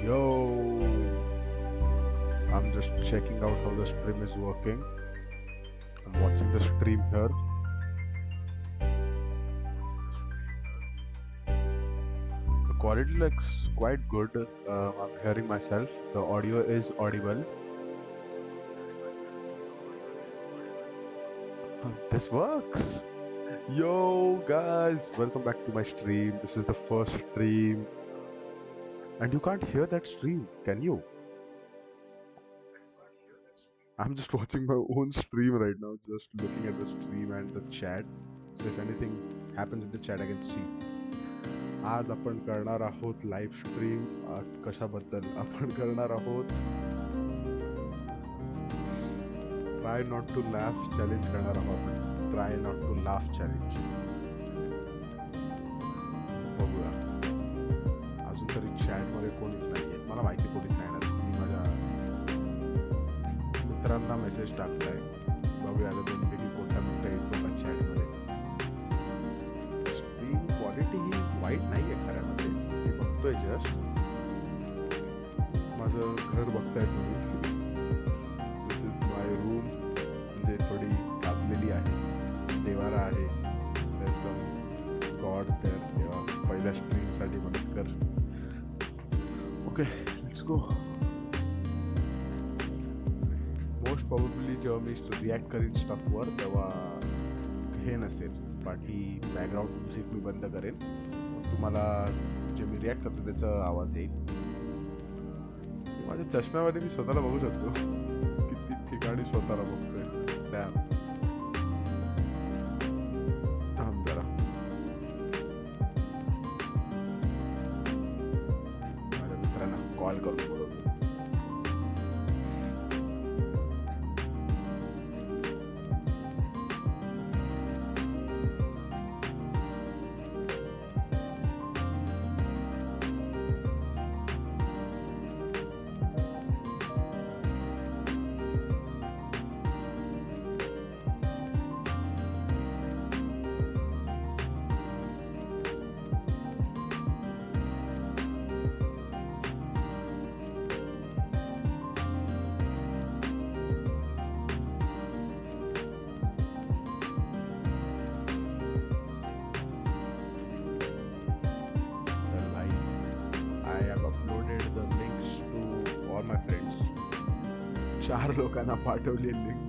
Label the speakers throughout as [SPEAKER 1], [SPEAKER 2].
[SPEAKER 1] Yo, I'm just checking out how the stream is working. I'm watching the stream here. The quality looks quite good. I'm hearing myself. The audio is audible. This works. Yo, guys, welcome back to my stream. This is the first stream. And you can't hear that stream, can you? I'm just watching my own stream right now, just looking at the stream and the chat. So if anything happens in the chat, I can see. आज आपण करणार आहोत live stream. कशाबद्दल आपण करणार आहोत? Try not to laugh challenge करणार आहोत आपण. Try not to laugh challenge बघूया. अजून तरी चॅटमध्ये कोणीच नाही आहे. मला माहिती कोणीच नाही येणार. मी माझ्या मित्रांना मेसेज टाकलाय. बघूया आता दोन्हीपैकी कोणता मित्र येतो का चॅटमध्ये. स्क्रीन क्वालिटी ही वाईट नाही आहे खऱ्यामध्ये. मी बघतोय जस्ट. माझं घर बघताय तुम्ही. This is my room. म्हणजे थोडी कापलेली आहे. देवारा आहे. Gods there. तेव्हा पहिल्या स्ट्रीमसाठी मदत कर. Okay, let's go. Most probably जेव्हा मी रिॲक्ट करीन स्टफवर तेव्हा हे नसेल. बाकी बॅकग्राऊंड म्युझिक मी बंद करेन. तुम्हाला जे मी रिॲक्ट करतो त्याचा आवाज येईल. माझ्या चष्म्यामध्ये मी स्वतःला बघू शकतो. किती ठिकाणी स्वतःला बघतोय. डॅम. थांब जरा. माझ्या मित्रांना कॉल करून बोलवतो. चार लोकांना पाठवली लिंक.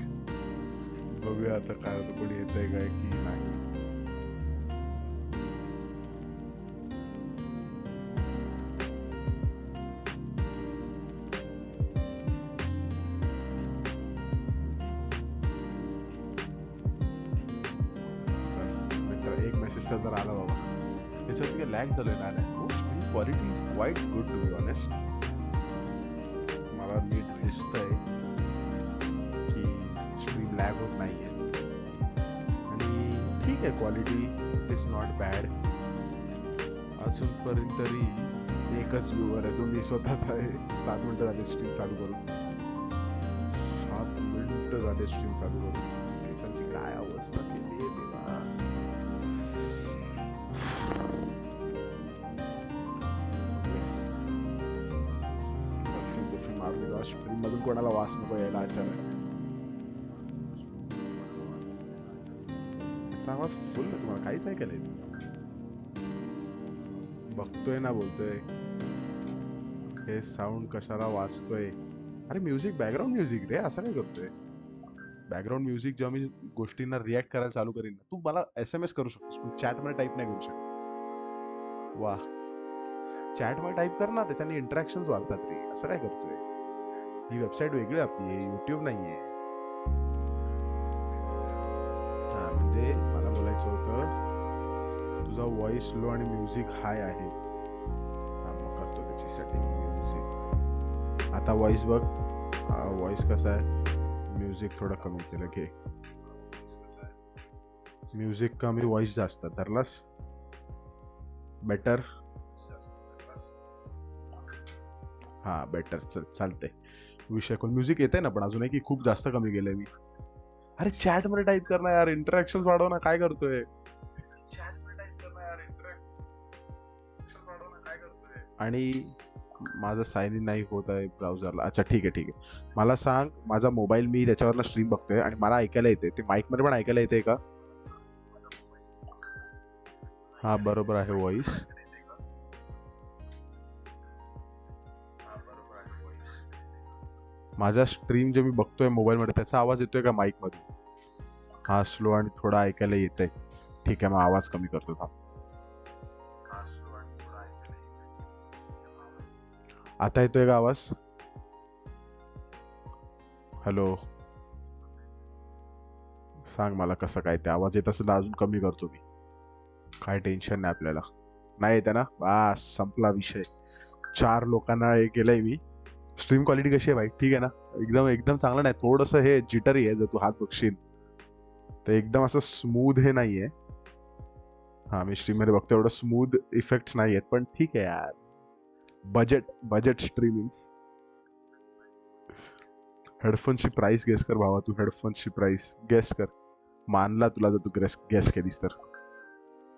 [SPEAKER 1] बघूया आता काय होतं. कोणी येतंय काय की नाही. मित्र एक मेसेज तर आला बाबा. त्याच्यात काय लॅग झालं ना. Screen quality is quite good to be honest. मला नीट दिसतंय लॅग होत नाही आहे. आणि ठीक आहे, क्वालिटी इज नॉट बॅड. अजूनपर्यंत तरी एकच व्ह्यूवर आहे जो मी स्वतःच आहे. 7 मिनिटं झाले स्ट्रीम चालू करून. 7 मिनिटं झाले स्ट्रीम चालू करून. केसांची काय अवस्था केली आहे देवा. परफ्यूम मारली. स्ट्रीम मधून कोणाला वास नको यायला अचानक. आवाज फुल. तुम्हाला काहीच ऐकायला बघतोय ना, बोलतोय. हे साऊंड कशाला वाजतोय. अरे म्युझिक, बॅकग्राऊंड म्युझिक रे. असं काय करतोय. बॅकग्राऊंड म्युझिक जेव्हा मी गोष्टींना रिॲक्ट करायला चालू करीन, तू मला SMS करू शकतोस. तू चॅटमध्ये टाईप नाही करू शकत. वा, चॅटमध्ये टाईप कर ना. त्याच्याने इंटरॅक्शन्स वाढतात रे. असं काय करतोय. ही वेबसाईट वेगळी आपली आहे. युट्यूब नाहीये. म्हणजे मला बोलायचं होतं, तुझा व्हॉइस लो आणि म्युझिक हाय आहे. मग करतो त्याची सेटिंग. म्युझिक आता व्हॉइस बघ. व्हॉइस कसा आहे. म्युझिक थोडं कमी केलं घे. म्युझिक कमी, व्हॉइस जास्त. धरलास. बेटर. हा बेटर. चालतंय. विषय कोण. म्युझिक येते ना पण अजूनही की खूप जास्त कमी केलंय मी. अरे चॅट मध्ये टाईप कर ना यार. इंटरॅक्शन वाढव ना. काय करतोय. आणि माझं साइन इन नाही होत आहे ब्राउझरला. अच्छा ठीक आहे ठीक आहे. मला सांग, माझा मोबाईल मी त्याच्यावरनं स्ट्रीम बघतोय आणि मला ऐकायला येते, ते माईक मध्ये पण ऐकायला येते का? हा बरोबर आहे व्हॉइस. माझा स्ट्रीम जे मी बघतोय मोबाईल मध्ये त्याचा आवाज येतोय का माईक मध्ये? हा स्लो आणि थोडा ऐकायला येतंय. ठीक आहे, मग आवाज कमी करतो थांब. आता येतोय का आवाज? हॅलो. सांग मला कसं काय, ते आवाज येत असेल तर अजून कमी करतो मी. काय टेन्शन नाही आपल्याला. नाही येते ना, बस संपला विषय. 4 लोकांना हे केलंय मी. स्ट्रीम क्वालिटी कशी आहे भाई? ठीक आहे ना? एकदम एकदम चांगलं नाही, थोडंसं हे जिटरी आहे. जर तू हात बघशील तर एकदम असं स्मूथ हे नाहीये. हा मी स्ट्रीम मध्ये बघतो, एवढं स्मूथ इफेक्ट्स नाही आहेत, पण ठीक आहे यार. Budget budget streaming. हेडफोनची प्राइस गेस कर भावा, तू हेडफोनची प्राइस गेस कर. मानला तुला जर तू गेस केलीस तर.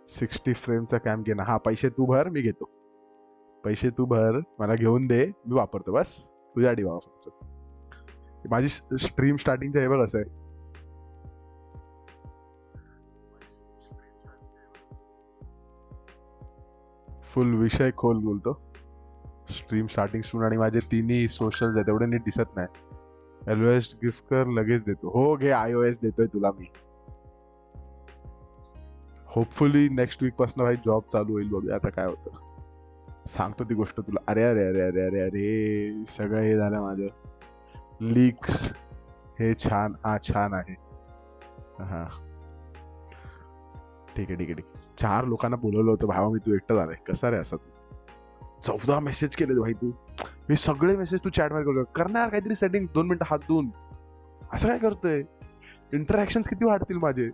[SPEAKER 1] 60 फ्रेमचा कॅम घे ना. हा पैसे तू भर, मी घेतो. पैसे तू भर, मला घेऊन दे, मी वापरतो बस. तुझ्यासाठी वापरतो. माझी स्ट्रीम स्टार्टिंगचं हे बघ असं आहे. फुल विषय खोल बोलतो. स्ट्रीम स्टार्टिंग सून आणि माझे तिन्ही सोशल आहेत, एवढे नीट दिसत नाही. एलओएस गिफ्ट कर, लगेच देतो. हो घे, आयओएस देतोय तुला मी. होपफुली नेक्स्ट वीक पासून भाई जॉब चालू होईल, बघूया आता काय होतं. सांगतो ती गोष्ट तुला. अरे अरे अरे अरे अरे अरे सगळं हे झालं माझं. लीक्स. हे छान, हा छान आहे. हा ठीक आहे ठीक आहे ठीक आहे. 4 लोकांना बोलवलं होतं भावा मी, तू एकटं झालाय कसा रे असा तू? 14 मेसेज केले भाई तू. हे सगळे मेसेज तू चॅट मध्ये करणार काहीतरी सेटिंग, 2 मिनिटं हात धुवून. असं काय करतोय? इंटरॅक्शन किती वाढतील माझे?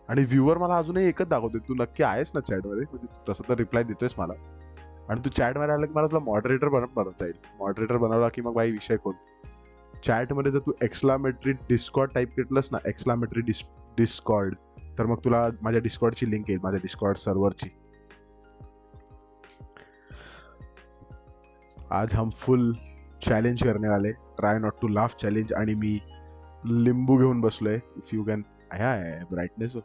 [SPEAKER 1] आणि व्ह्यूअर मला अजूनही एकच दाखवतोय, तू नक्की आहेस ना चॅट मध्ये? म्हणजे तू तसं तर रिप्लाय देतोयस मला. आणि तू चॅट मध्ये आला की मला तुला मॉडरेटर बनवता येईल. मॉडरेटर बनवला की मग भाई विषय कोण. चॅट मध्ये जर तू एक्सक्लामेटरी डिस्कॉर्ड टाईप केलंस ना, एक्सक्लामेटरी डिस्कॉर्ड, तर मग तुला माझ्या डिस्कॉर्डची लिंक येईल, माझ्या डिस्कॉर्ड सर्व्हरची. आज हम फुल चॅलेंज करने वाले, try not to laugh challenge. आणि मी लिंबू घेऊन बसलोय. If you can, brightness,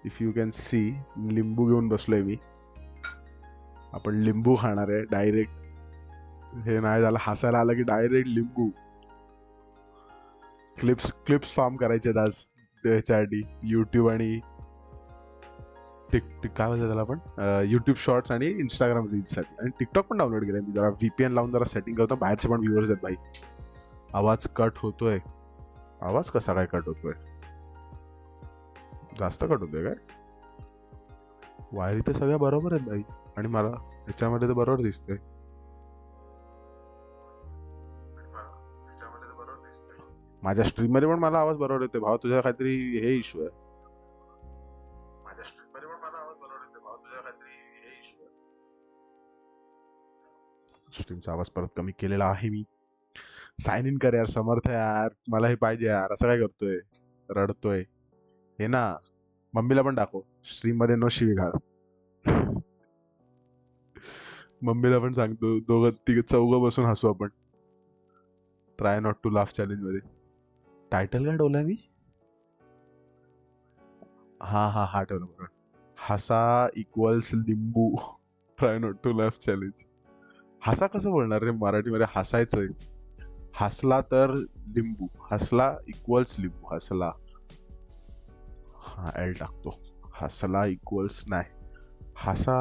[SPEAKER 1] if you can see, लिंबू घेऊन बसलोय मी. आपण लिंबू खाणार आहे डायरेक्ट. हे नाही झालं, हसायला आलं की डायरेक्ट लिंबू. क्लिप्स क्लिप्स फार्म करायचे आज त्याच्यासाठी. युट्यूब आणि टिक काय म्हणतात त्याला आपण, युट्यूब शॉर्ट्स आणि इंस्टाग्राम रील्ससाठी. आणि टिकटॉक पण डाउनलोड केलंय मी. जरा व्हीपीएन लावून जरा सेटिंग करतो, बाहेरचे पण व्ह्युअर्स आहेत भाई. आवाज कट होतोय. आवाज कसा काय कट होतोय? जास्त कट होतोय काय? वायरी तर सगळ्या बरोबर आहेत भाई, आणि मला ह्याच्यामध्ये तर बरोबर दिसतंय. माझ्या स्ट्रीम मध्ये पण मला आवाज बरोबर येते भावा, तुझ्या काहीतरी हे इश्यू आहे. माझ्या स्ट्रीम मध्ये पण मला आवाज बरोबर येते भावा, तुझ्या काहीतरी हे इश्यू आहे. स्ट्रीमचा आवाज परत कमी केलेला आहे मी. साइन इन कर यार समर्थ यार, मला हे पाहिजे यार. असं काय करतोय? रडतोय हे ना. मम्मीला पण दाखव, स्ट्रीम मध्ये नो शिवीगाळ. मम्मीला पण सांगतो, दोघं तिघ चौघं बसून हसू आपण. Try not to laugh challenge मध्ये. टायटल काय ठेवलाय मी? हा हा हा ठेवलं बरोबर. हसा इक्वल्स लिंबू. Try not to laugh challenge. हसा कसं बोलणार रे मराठीमध्ये? हसायचंय. हसला तर लिंबू, हसला इक्वल्स लिंबू. हसला, हा एल टाकतो. हसला इक्वल्स नाही, हसा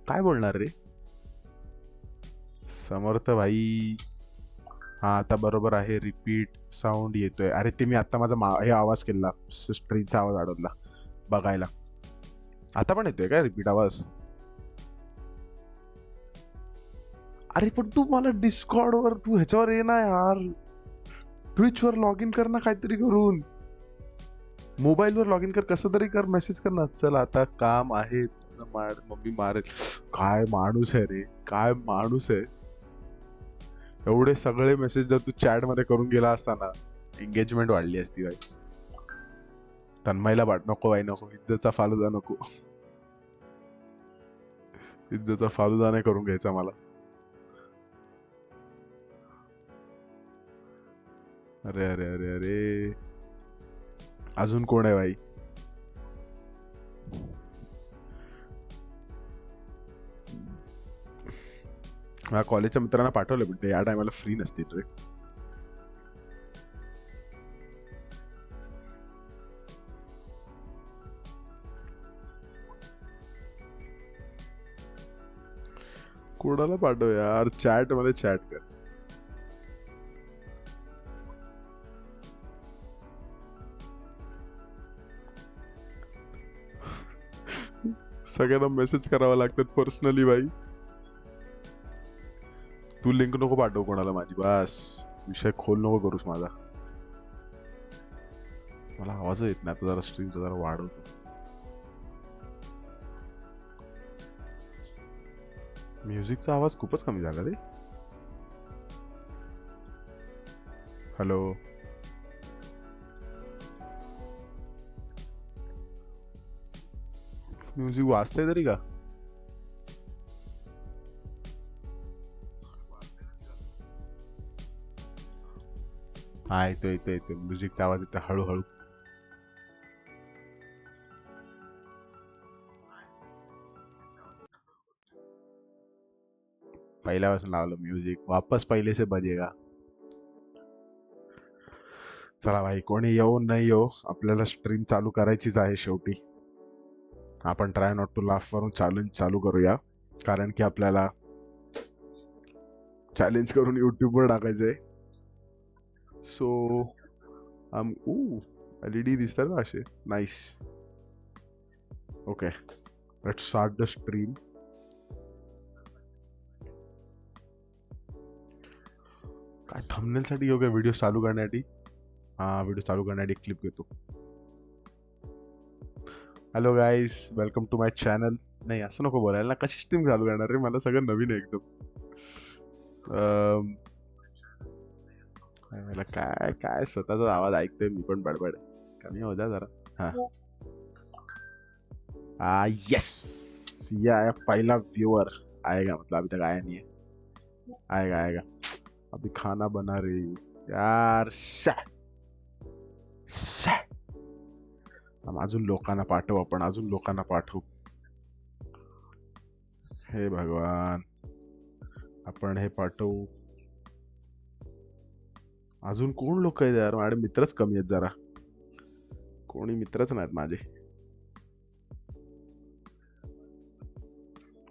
[SPEAKER 1] काय बोलणार रे समर्थ भाई? हा आता बरोबर आहे. रिपीट साऊंड येतोय. अरे ते मी आता माझा हे आवाज केला, स्ट्रीमचा आवाज अडवला बघायला. आता पण येतोय काय रिपीट आवाज? अरे पण तू मला डिस्कॉर्ड वर, तू ह्याच्यावर ये ना यार. ट्विच वर लॉग इन कर ना काहीतरी करून. मोबाईल वर लॉग इन कर, कसं तरी कर, मेसेज कर ना, चल आता काम आहे, मम्मी मारेल. काय माणूस आहे रे, काय माणूस आहे. एवढे सगळे मेसेज जर तू चॅट मध्ये करून गेला असताना, एंगेजमेंट वाढली असती बाई. तन्मयला नको बाई, नको. इज्जतचा फालुदा नको. इज्जतचा फालुदा नाही करून घ्यायचा मला. अरे अरे अरे अरे, अजून कोण आहे भाई? हा कॉलेजच्या मित्रांना पाठवलं, पण ते या टायमाला फ्री नसतील रे. कोणाला पाठव यार, चॅट मध्ये चॅट कर. सगळ्यांना मेसेज करावा लागतात पर्सनली भाई. तू लिंक नको पाठव कोणाला माझी, बस. विषय खोल नको करूस माझा. मला आवाज येत नाही आता, जरा स्ट्रीमचा जरा वाढवतो. म्युझिकचा आवाज खूपच कमी झाला रे. हॅलो. म्युझिक वाजतंय तरी का? हा येतो येतो येतो, म्युझिकचा आवाज येतो हळूहळू. पहिल्यापासून लावलं म्युझिक, वापस पहिले से बजेगा. चला भाई, कोणी येऊ नाही येऊ, आपल्याला स्ट्रीम चालू करायचीच आहे शेवटी. आपण ट्राय नॉट टू लाफ वरून चॅलेंज चालू करूया, कारण की आपल्याला चॅलेंज करून युट्यूबवर टाकायचंय. सो एलईडी दिसतात ना असे, nice. Okay, let's start the stream. काय थंबनेल साठी घेऊ का व्हिडिओ चालू करण्यासाठी? हा, व्हिडिओ चालू करण्यासाठी एक क्लिप घेतो. Hello guys, welcome to my channel. नाही असं नको बोलायला ना, कशी स्ट्रीम चालू करणार रे, मला सगळं नवीन आहे एकदम. मला काय काय स्वतःचा आवाज ऐकतोय मी पण, बडबड कमी हो जा जरा. हाँ यस, ये आया पहला व्यूअर. आएगा मतलब, अभी तक आया नहीं है. आएगा आएगा. अभी खाना बना रही हूँ यार. अजून लोकांना पाठव, आपण अजून लोकांना पाठवू. हे भगवान, आपण हे पाठवू. अजून कोण लोक आहेत यार, माझे मित्रच कमी आहेत जरा. कोणी मित्रच नाहीत माझे.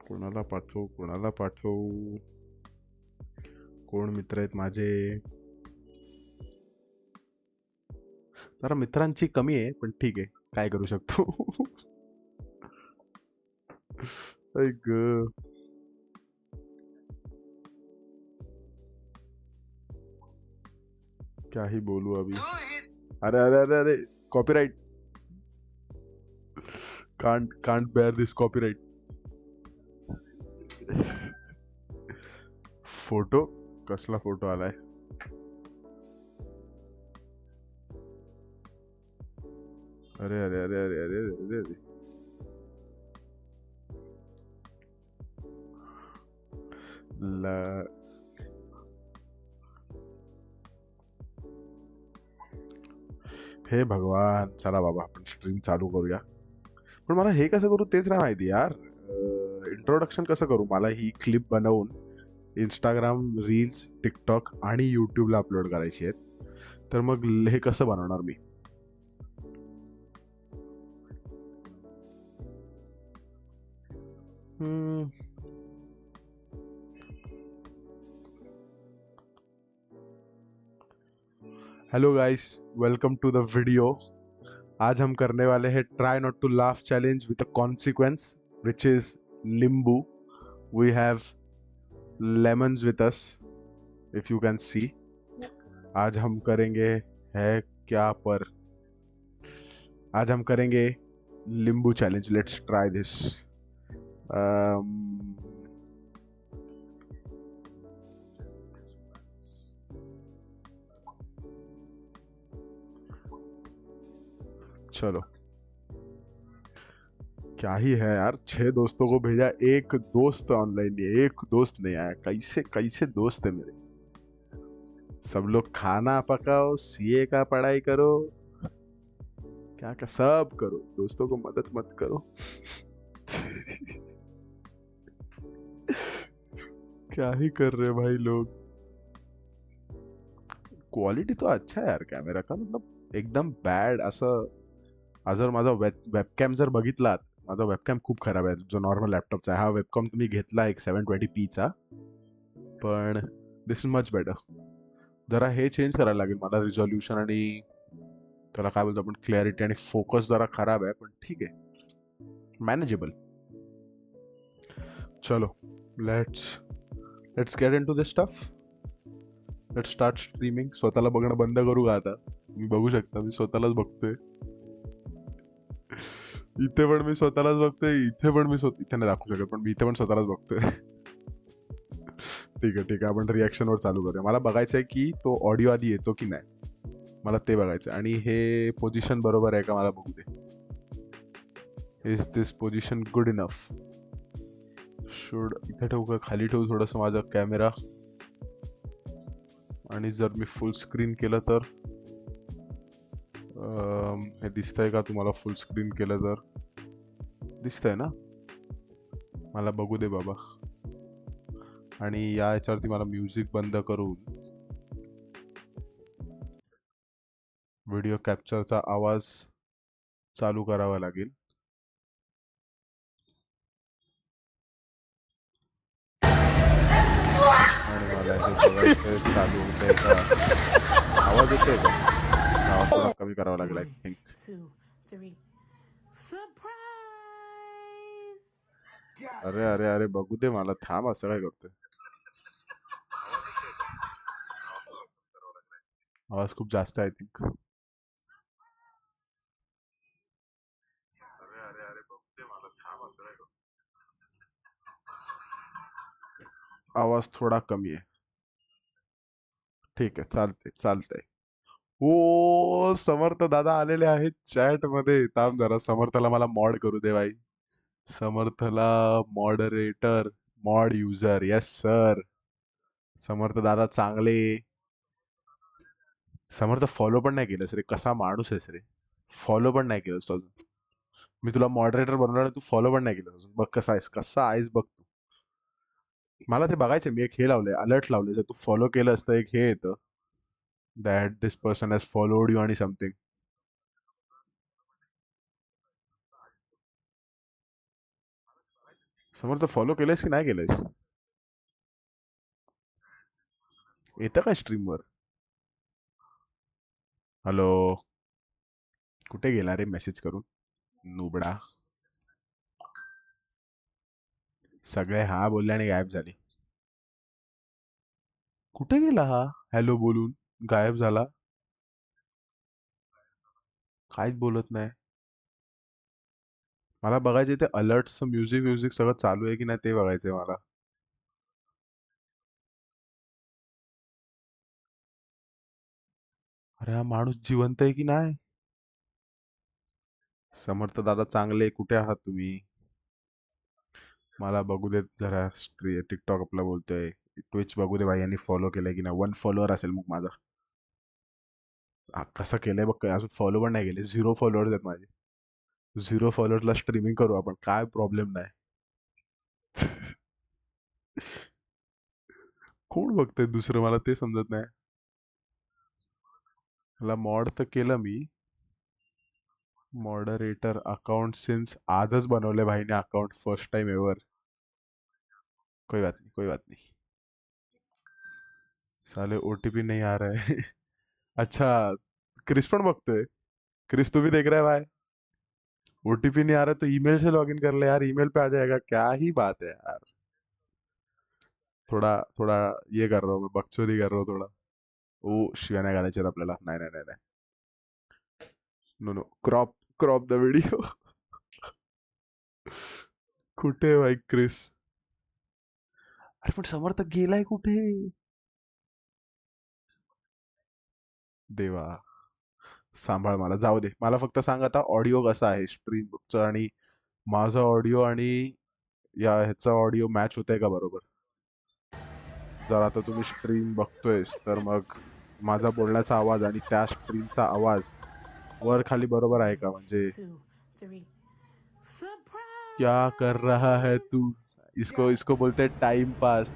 [SPEAKER 1] कोणाला पाठवू, कोणाला पाठवू, कोण मित्र आहेत माझे? जरा मित्रांची कमी आहे, पण ठीक आहे, काय करू शकतो. ऐक, क्या ही बोलू अभी. अरे अरे अरे अरे, copyright. Can't bear this copyright. Photo कसला फोटो आलाय? अरे अरे अरे अरे अरे अरे अरे, हे भगवान. चला बाबा, आपण स्ट्रीम चालू करूया. पण मला हे कसं करू तेच नाही माहिती यार. इंट्रोडक्शन कसं करू? मला ही क्लिप बनवून इंस्टाग्राम रील्स, टिकटॉक आणि यूट्यूबला अपलोड करायची आहेत. तर मग हे कसं बनवणार मी? Hello guys, welcome to the video. आज हम करने वाले हैं try not to laugh challenge with a consequence which is लिम्बू. We have lemons with us, if you can see. आज हम करेंगे है क्या पर, आज हम करेंगे लिम्बू चैलेंज. Let's try this. चलो, क्या ही है यार, 6 दोस्तों को भेजा, एक दोस्त ऑनलाइन नहीं है, एक दोस्त नहीं आया। कैसे कैसे दोस्त है मेरे। सब लोग खाना पकाओ, सीए का पढ़ाई करो, क्या क्या सब करो, दोस्तों को मदद मत करो। क्या ही कर रहे भाई लोग। क्वालिटी तो अच्छा आहे यार कॅमेरा का, मतलब एकदम बॅड असं. जर माझा वेबकॅम जर बघितलात, माझा वेबकॅम खूप खराब आहे जो नॉर्मल लॅपटॉपचा आहे. हा वेबकॅम तुम्ही घेतला एक 720p चा, पण दिस इज मच बेटर. जरा हे चेंज करायला लागेल मला, रिझॉल्युशन आणि त्याला काय बोलतो आपण, क्लॅरिटी आणि फोकस जरा खराब आहे, पण ठीक आहे, मॅनेजेबल. चलो, let's let's get into this stuff. Let's start streaming. स्वतःला बघणं बंद करू का आता? मी बघू शकता, मी स्वतःलाच बघतोय. इथे पण मी स्वतःलाच बघतोय, इथे पण मी इथे नाही दाखवू शकत, पण मी इथे पण स्वतःलाच बघतोय. ठीक आहे ठीक आहे, आपण रिॲक्शनवर चालू करूया. मला बघायचं आहे की तो ऑडिओ आधी येतो की नाही, मला ते बघायचं आहे. आणि हे पोझिशन बरोबर आहे का मला बघू दे. Is this position good enough? Should इथे ठेवू का खाली ठेवू थोडंसं माझा कॅमेरा? आणि जर मी फुल स्क्रीन केलं तर हे दिसतंय का तुम्हाला? फुल स्क्रीन केलं तर दिसतंय ना? मला बघू दे बाबा. आणि या याच्यावरती मला म्युझिक बंद करून व्हिडिओ कॅप्चरचा आवाज चालू करावा लागेल. आणि मला हे बघायचं चालू होतंय का, आवाज येतोय का? आवाज थोडा कमी करावा लागेल आय
[SPEAKER 2] One,
[SPEAKER 1] थिंक.
[SPEAKER 2] 2, 3. Surprise!
[SPEAKER 1] अरे अरे अरे, बघू दे मला, थांब, असं काय करतोय? आवाज खूप जास्त आहे आय थिंक. अरे अरे अरे, बघू दे मला, थांब, असं काय करतोय? आवाज थोडा कमी आहे. ठीक आहे, चालतंय चालतंय. ओ, समर्थ दादा आलेले आहेत चॅट मध्ये. थांब जरा, समर्थला मला मॉड करू दे भाई. समर्थला moderator, mod user, yes sir. Samarth दादा चांगले. समर्थ फॉलो पण नाही केलंस रे, कसा माणूस आहेस रे. फॉलो पण नाही केलंस तू अजून. मी तुला मॉडरेटर बनवलं आणि तू फॉलो पण नाही केलं अजून. बघ कसा आहेस बघ तू. मला ते बघायचं, मी एक हे लावलंय, अलर्ट लावले, जर तू फॉलो केलं असतं एक हे येतं, that this person has followed you आणि समथिंग. समर्थ फॉलो केलंयस की नाही केलंयस? येतं काय स्ट्रीमवर? हॅलो, कुठे गेला रे मेसेज करून, नुबडा? सगळे हा बोलले आणि गायब झाले. कुठे गेला हा? हॅलो बोलून गायब झाला, काहीच बोलत नाही. मला बघायचे ते अलर्ट्सचं म्युझिक म्युझिक सगळं चालू आहे की नाही ते बघायचंय मला. अरे हा माणूस जिवंत आहे की नाही? समर्थ दादा चांगले, कुठे आहात तुम्ही? मला बघू देत जरा. टिकटॉक आपला बोलतोय, ट्विच बघू दे भाई, यांनी फॉलो केलंय की नाही. 1 फॉलोअर असेल मग माझा. कसं केलंय बघ, अजून फॉलो पण नाही केले. 0 फॉलोअर्स आहेत माझे. 0 फॉलोअर्सला स्ट्रीमिंग करू आपण, काय प्रॉब्लेम नाही. कोण बघतंय दुसरं, मला ते समजत नाही. मला मॉड तर केलं मी. मॉडरेटर अकाउंट सिन्स आजच बनवले भाईने अकाउंट, फर्स्ट टाइम एवर. कोई बात नहीं, कोई बात नहीं. साले ओटीपी नहीं आ रहा है. अच्छा, क्रिस पण बघतोय. क्रिस तू भी देख रहा है भाई? ओटीपी नहीं आ रहा तो ईमेल से लॉगिन कर ले यार, ईमेल पे आ जाएगा. क्या ही बात है यार. थोडा थोडा ये कर रहा हूँ मैं, बकचोदी कर रहा हूँ थोडा. ओ, शिव्या नाही घालायच्यात आपल्याला. नाही नाही नाही नाही. No no, crop crop the video. कुठे आहे भाई क्रिस? अरे पण समर्थ गेलाय कुठे? देवा, सांभाळ मला. जाऊ दे, मला फक्त सांग आता ऑडिओ कसा आहे स्ट्रीमचा आणि माझा ऑडिओ आणि या ह्याचा ऑडिओ मॅच होतंय का बरोबर? जर आता तुम्ही स्ट्रीम बघतोयस तर मग माझा बोलण्याचा आवाज आणि त्या स्ट्रीमचा आवाज वर खाली बरोबर आहे का? म्हणजे
[SPEAKER 2] 2, 3.
[SPEAKER 1] क्या कर रहा है
[SPEAKER 2] Surprise!
[SPEAKER 1] तू? इसको इसको बोलते हैं टाइम पास।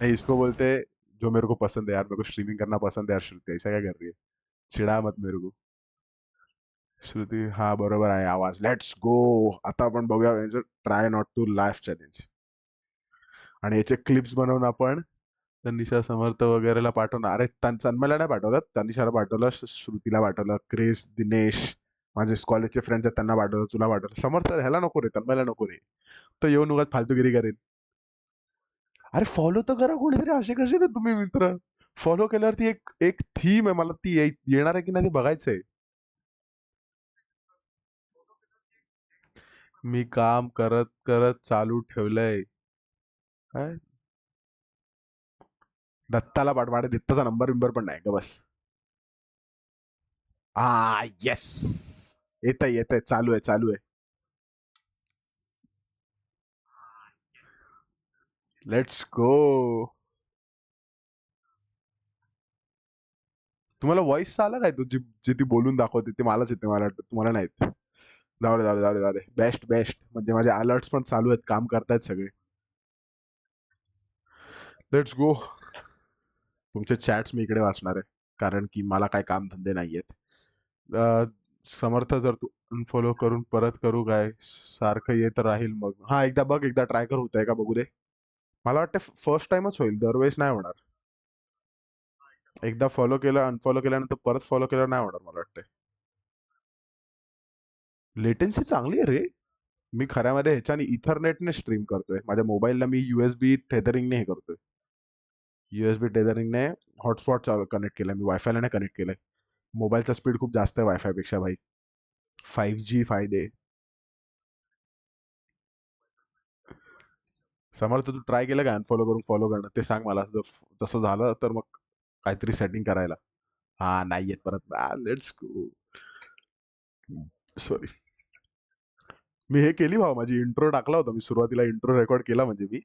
[SPEAKER 1] नहीं, इसको बोलते हैं जो मेरे को पसंद है यार, मेरे को स्ट्रीमिंग करना पसंद है यार। श्रुति ऐसा क्या कर रही है? चिढ़ा मत मेरे को। श्रुती हा बरोबर आहे आवाज। Let's go. आता आपण बघूया यांचं try not to laugh challenge आणि याचे क्लिप्स बनवून आपण तनिषा समर्थ वगैरेला पाठवणार. अरे तन्मयला नाही पाठवलं, तनिषाला पाठवलं, श्रुतीला पाठवलं, क्रिस, दिनेश, माझे कॉलेजचे फ्रेंड्स आहेत त्यांना पाठवलं, तुला पाठवलं. समर्थ ह्याला नको रे, तन्मयला नको रे, तर येऊन उगाच फालतूगिरी करेन. अरे फॉलो तर करा कोणीतरी, असे कसे रे तुम्ही मित्र? फॉलो केल्यावरती एक एक थीम आहे, मला ती येणार आहे की नाही ते बघायचंय. मी काम करत करत चालू ठेवलंय. काय दत्ताला पाठवा, अरे दत्ताचा नंबर बिंबर पण नाही का? बस हा येस, येत आहे येत आहे, चालू आहे चालू आहे. Let's go. तुम्हाला व्हॉइस आला काय? तुझी जे ती बोलून दाखवते ते मलाच येते, मला वाटतं तुम्हाला नाही येत. जाऊ दे जाऊ दे जाऊ दे जाऊ दे. बेस्ट बेस्ट, म्हणजे माझे अलर्ट्स पण चालू आहेत, काम करतायत सगळे. Let's go. तुमचे चॅट्स मी इकडे वाचणार आहे, कारण की मला काय काम धंदे नाहीयेत. समर्थ जर तू अनफॉलो करून परत करू काय? सारखं येत राहील मग. हा एकदा बघ, एकदा ट्राय कर, होतंय का बघू दे. मला वाटतं फर्स्ट टाइमच होईल, दरवेळेस नाही होणार. एकदा फॉलो केलं, अनफॉलो केल्यानंतर परत फॉलो केल्यावर नाही होणार मला वाटतं. लेटेन्सी चांगली आहे रे. मी खऱ्यामध्ये ह्याच्याने इथरनेटने स्ट्रीम करतोय. माझ्या मोबाईलला मी यूएसबी टेदरिंगने हे करतोय. यूएसबी टेदरिंगने हॉटस्पॉट कनेक्ट केलाय मी, वायफायला नाही कनेक्ट केलंय. मोबाईलचा स्पीड खूप जास्त आहे वायफाय पेक्षा भाई. 5G फायदे. समर्थ तू ट्राय केलं का अनफॉलो करून फॉलो करणं? ते सांग मला. तसं झालं तर मग काहीतरी सेटिंग करायला. हा नाही येत परत. Let's go. सॉरी. मी हे केली भावा, माझी इंट्रो टाकला होता मी सुरुवातीला, इंट्रो रेकॉर्ड केला म्हणजे मी.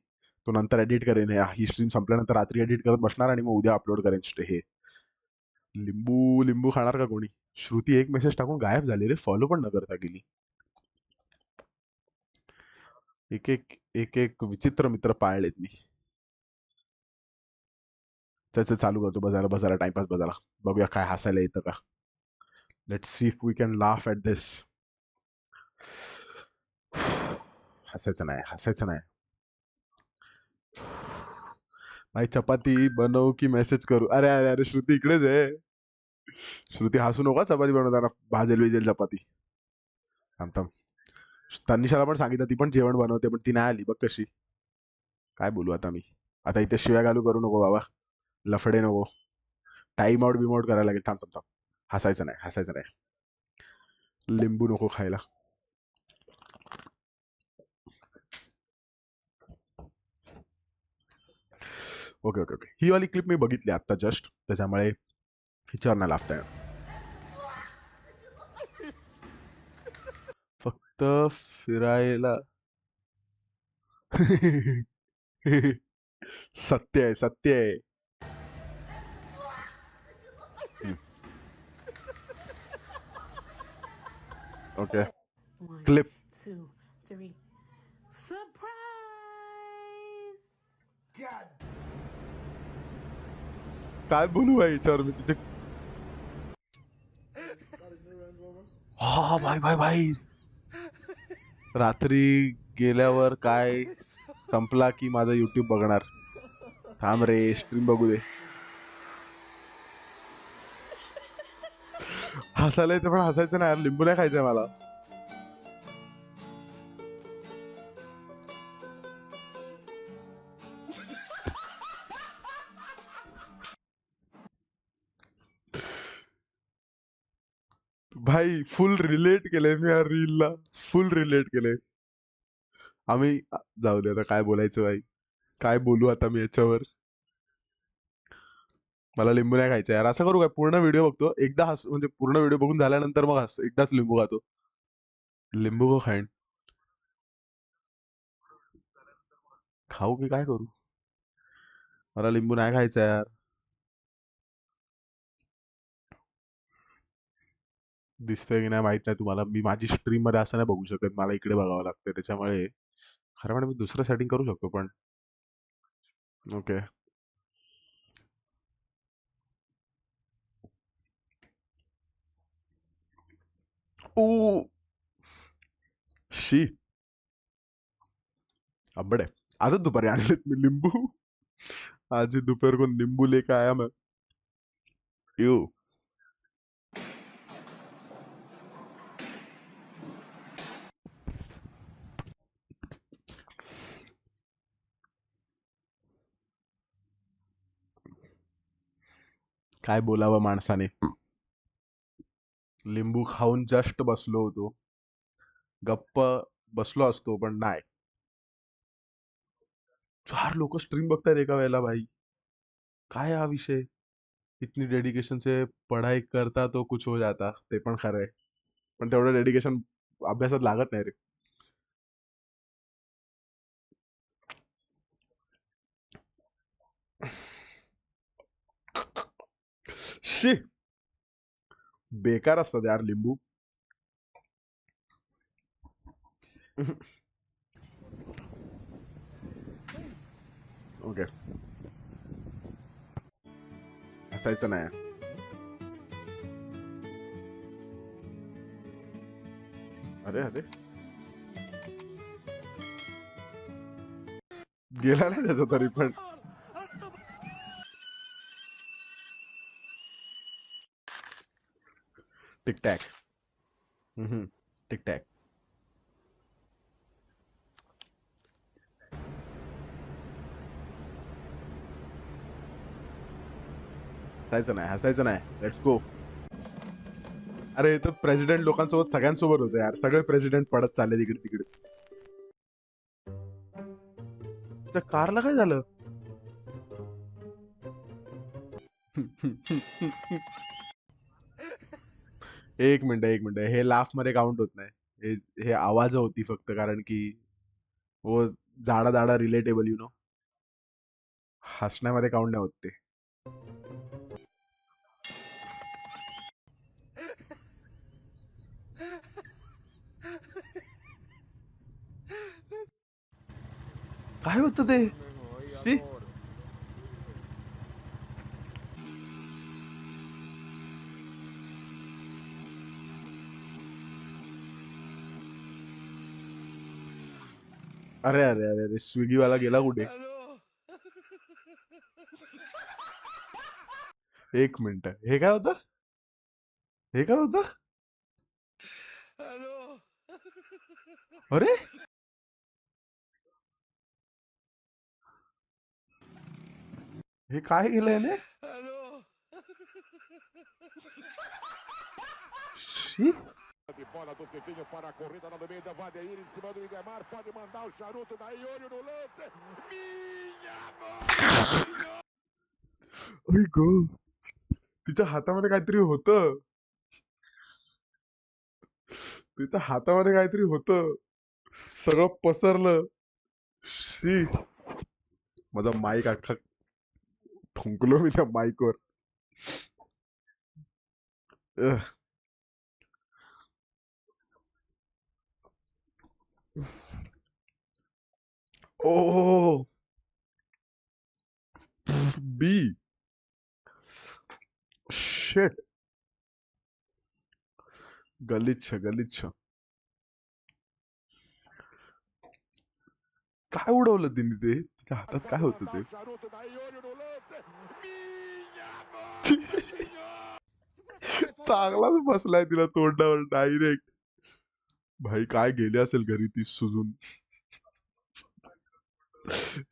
[SPEAKER 1] तो नंतर एडिट करेन, ही स्ट्रीम संपल्यानंतर रात्री एडिट करत बसणार आणि मग उद्या अपलोड करेन हे. लिंबू लिंबू खाणार का कोणी? श्रुती एक मेसेज टाकून गायब झाली रे, फॉलो पण न करता गेली. एक एक एक एक विचित्र मित्र पाळलेत मी. त्याचं चालू करतो बजायला बजायला, टाइमपास बजायला. बघूया काय हसायला येतं का. Let's see if we can laugh at this. हसायचं नाही, हसायचं नाही. भाई चपाती बनवू की मेसेज करू? अरे अरे अरे, श्रुती इकडेच आहे. श्रुती हसू नका, चपाती बनवताना भाजेल विजेल चपाती. थांब थांब. तनिषाला पण सांगितलं, ती पण जेवण बनवते, पण ती नाही आली बघ कशी. काय बोलू आता मी? आता इथे शिव्या घालू करू नको बाबा, लफडे नको. टाइम आउट बिम आउट करायला लागेल. थांब थांब थांब. हसायचं नाही, हसायचं नाही. लिंबू नको खायला. Okay okay okay. ही वाली क्लिप मी बघितली आता जस्ट, त्याच्यामुळे हिच्यावर नाही लाफता येणार. फक्त फिरायला. सत्य आहे, सत्य आहे. ओके.
[SPEAKER 2] 1,
[SPEAKER 1] क्लिप.
[SPEAKER 2] 2, 3. Surprise!
[SPEAKER 1] काय बोलू भाई याच्यावर मी तिथे. हा भाई भाई भाई. रात्री गेल्यावर काय संपला की माझा युट्यूब बघणार. थांब रे, स्ट्रीम बघू दे. हसायला येते पण हसायचं नाही यार, लिंबू नाही खायचंय मला. भाई फुल रिलेट केलंय मी या रीलला, फुल रिलेट केलंय. आम्ही जाऊ दे आता, काय बोलायचं भाई, काय बोलू आता मी याच्यावर. मला लिंबू नाही खायचं यार. असं करू काय, पूर्ण व्हिडिओ बघतो एकदा, हस म्हणजे पूर्ण व्हिडिओ बघून झाल्यानंतर मग एकदाच लिंबू खातो. लिंबू को खाईन. खाऊ की काय करू? मला लिंबू नाही खायचा यार. दिसतंय की नाही माहित नाही तुम्हाला. मी माझी स्ट्रीम मध्ये असं नाही बघू शकत. मला इकडे बघावं लागतं. त्याच्यामुळे खरं म्हणजे मी दुसरं सेटिंग करू शकतो पण. ओके. ओ शी अब्बड़ है. आजच दुपारी आणलेत मी लिंबू. आज ही दोपहर को नींबू लेके आया मैं. यू. काय बोलावं माणसाने. लिंबू खाऊन जस्ट बसलो होतो. गप्प बसलो असतो पण नाही. 4 लोक स्ट्रीम बघतायत एका वेळेला भाई. काय हा विषय? इतनी डेडिकेशन से पढ़ाई करता तो कुछ हो जाता. ते पण खरं आहे. पण तेवढं डेडिकेशन अभ्यासात लागत नाही रे. शी बेकार असतात यार लिंबू. ओके. हसायचं नाही. अरे अरे गेला नाही त्याचा तरी पण. Tic tac. Tic tac. हसायचं नाही. हसायचं नाही. Let's go. अरे हे तर प्रेसिडेंट लोकांसोबत सगळ्यांसोबत होतं यार. सगळे प्रेसिडेंट पडत चालले तिकडे तिकडे. त्या कारला काय झालं? एक मिनिट एक मिनिट. हे लाफ मध्ये काउंट होत नाही. हे हे आवाज होती फक्त कारण की वो जाडा जाडा रिलेटेबल यु नो. हसण्यामध्ये काउंट नाही होत ते. काय होतं ते? शी. अरे अरे अरे अरे स्विगी वाला गेला कुठे? एक मिनिट. हे काय होतं? हे काय होतं? अरे हे काय केलं याने? शी.
[SPEAKER 3] De bola do Vitinho para a corrida lá no meio da Vadeir em cima do Idemar. Pode mandar o charuto daí, olho no lance. Minha nossa!
[SPEAKER 1] आई गं. तिच्या हातामध्ये काहीतरी होतं. तिच्या हातामध्ये काहीतरी होतं. सगळं पसरलं. शी. माझा माईक अख्खा थुंकलो मी त्या माईकवर. ओ बी शेट. गलिच्छ गलिच्छ. काय उडवलं तिने ते? तिच्या हातात काय
[SPEAKER 3] Pode
[SPEAKER 1] होतं
[SPEAKER 3] mandar
[SPEAKER 1] ते?
[SPEAKER 3] o charuto daí, olho no lance. Minha
[SPEAKER 1] ची.
[SPEAKER 3] nossa senhora!
[SPEAKER 1] चांगलाच बसलाय तिला तोंडावर डायरेक्ट. भाई काय गेली असेल घरी ती सुजून.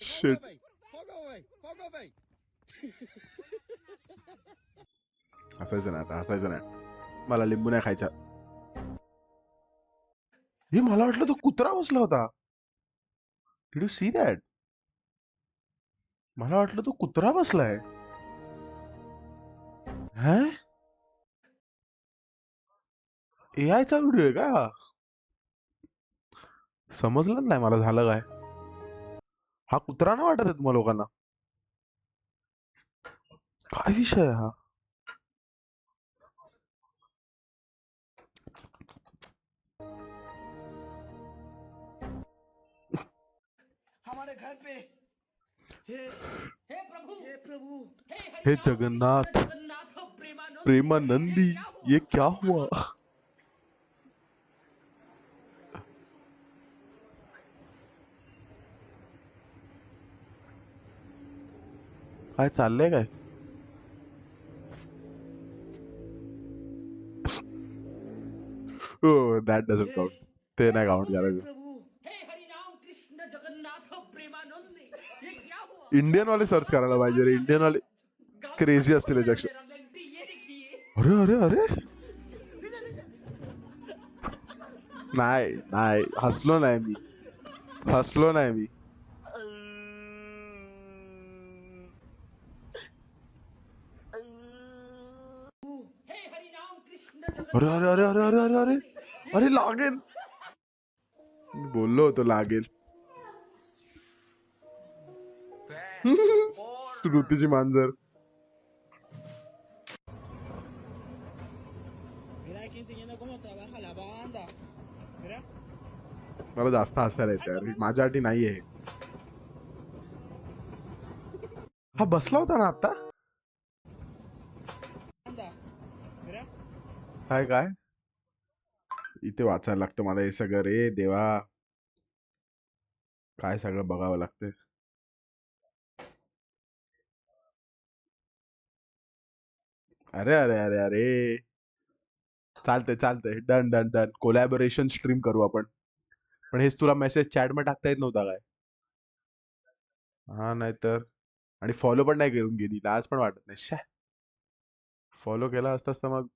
[SPEAKER 1] शेट. हसायचं नाही आता. हसायचं नाही. मला लिंबू नाही खायचा. हे मला वाटलं तो कुत्रा बसला होता. Did you see that? मला वाटलं तो कुत्रा बसलाय. हा AI चा व्हिडिओ आहे का हा? समजलं नाही मला झालं काय. हा कुत्रा नाही वाटत आहे तुम्हा लोकांना? काय विषय आहे हा?
[SPEAKER 4] हमारे घर पे हे हे प्रभु
[SPEAKER 1] हे जगन्नाथ प्रेमानंदी, ये क्या हुआ? काय चाललंय काय? हो, दॅट डझंट काउंट. ते नाही काउंट
[SPEAKER 4] हे
[SPEAKER 1] करायचं.
[SPEAKER 4] प्रभु हे हरिनाम कृष्ण जगन्नाथ प्रेमानंदी ये क्या हुआ
[SPEAKER 1] इंडियन वाले सर्च करायला पाहिजे रे. इंडियन वाले क्रेझी असतील याच्यापेक्षा.
[SPEAKER 4] मेरा लेंटी ये देखिए
[SPEAKER 1] अरे अरे अरे, नाही नाही, हसलो नाही मी, हसलो नाही मी.
[SPEAKER 4] हे हरिनाम कृष्ण
[SPEAKER 1] अरे अरे अरे अरे अरे अरे अरे अरे, लागेल. मी बोललो होतो लागेल. श्रुतीची मांजर.
[SPEAKER 4] Mira aquí enseñando cómo trabaja la banda. Mira.
[SPEAKER 1] मला जास्त हसायला येते अरे, माझ्यासाठी नाहीये हे. हा बसला होता ना आता?
[SPEAKER 4] Banda. Mira.
[SPEAKER 1] काय काय इथे वाचायला लागतं मला हे सगळं रे देवा. काय सगळं बघावं लागतं. अरे अरे अरे अरे, चालतंय चालतंय, done done done. Collaboration stream करू आपण. पण हेच तुला मेसेज चॅट मध्ये टाकता येत नव्हता काय? हा नाहीतर. आणि फॉलो पण नाही करून गेली, लाज पण वाटत नाही. शा, फॉलो केला असतास तर मग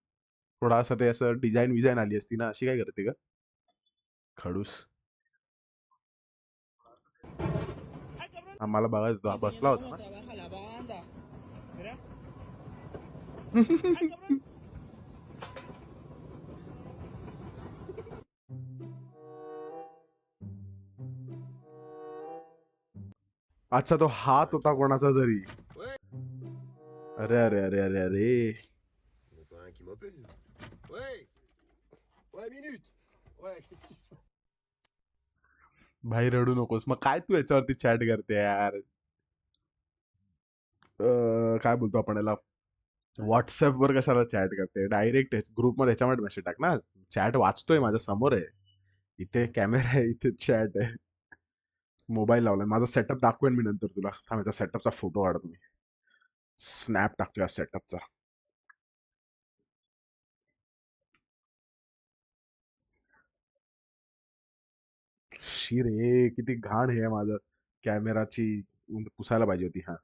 [SPEAKER 1] थोडा असं ते असं डिझाईन विझाईन आली असती ना. अशी काय करते का खडूस? हा, मला बघायचं होतं. हा बसला
[SPEAKER 4] Enseñando
[SPEAKER 1] होता
[SPEAKER 4] cómo
[SPEAKER 1] ना.
[SPEAKER 4] trabaja la banda. Mira.
[SPEAKER 1] अच्छा, तो हात होता कोणाचा तरी. अरे अरे अरे अरे अरे,
[SPEAKER 3] Il n'y en a pas un qui m'appelle. Ouais. Ouais, minute. Ouais, qu'est-ce qui se passe?
[SPEAKER 1] भाई रडू नकोस. मग काय तू याच्यावरती चॅट करते यार? काय बोलतो आपण याला, व्हॉट्सअप वर कशाला चॅट करते? डायरेक्ट ग्रुपमध्ये ह्याच्यामध्ये मेसेज टाक ना. चॅट वाचतोय, माझ्या समोर आहे. इथे कॅमेरा आहे, इथे चॅट आहे. मोबाईल लावलाय. माझा सेटअप दाखवेन मी नंतर तुला. थांब, याचा सेटअपचा फोटो काढा तुम्ही. स्नॅप टाकतो या सेटअपचा. शी रे, किती घाण हे माझं. कॅमेराची पुसायला पाहिजे होती. हा,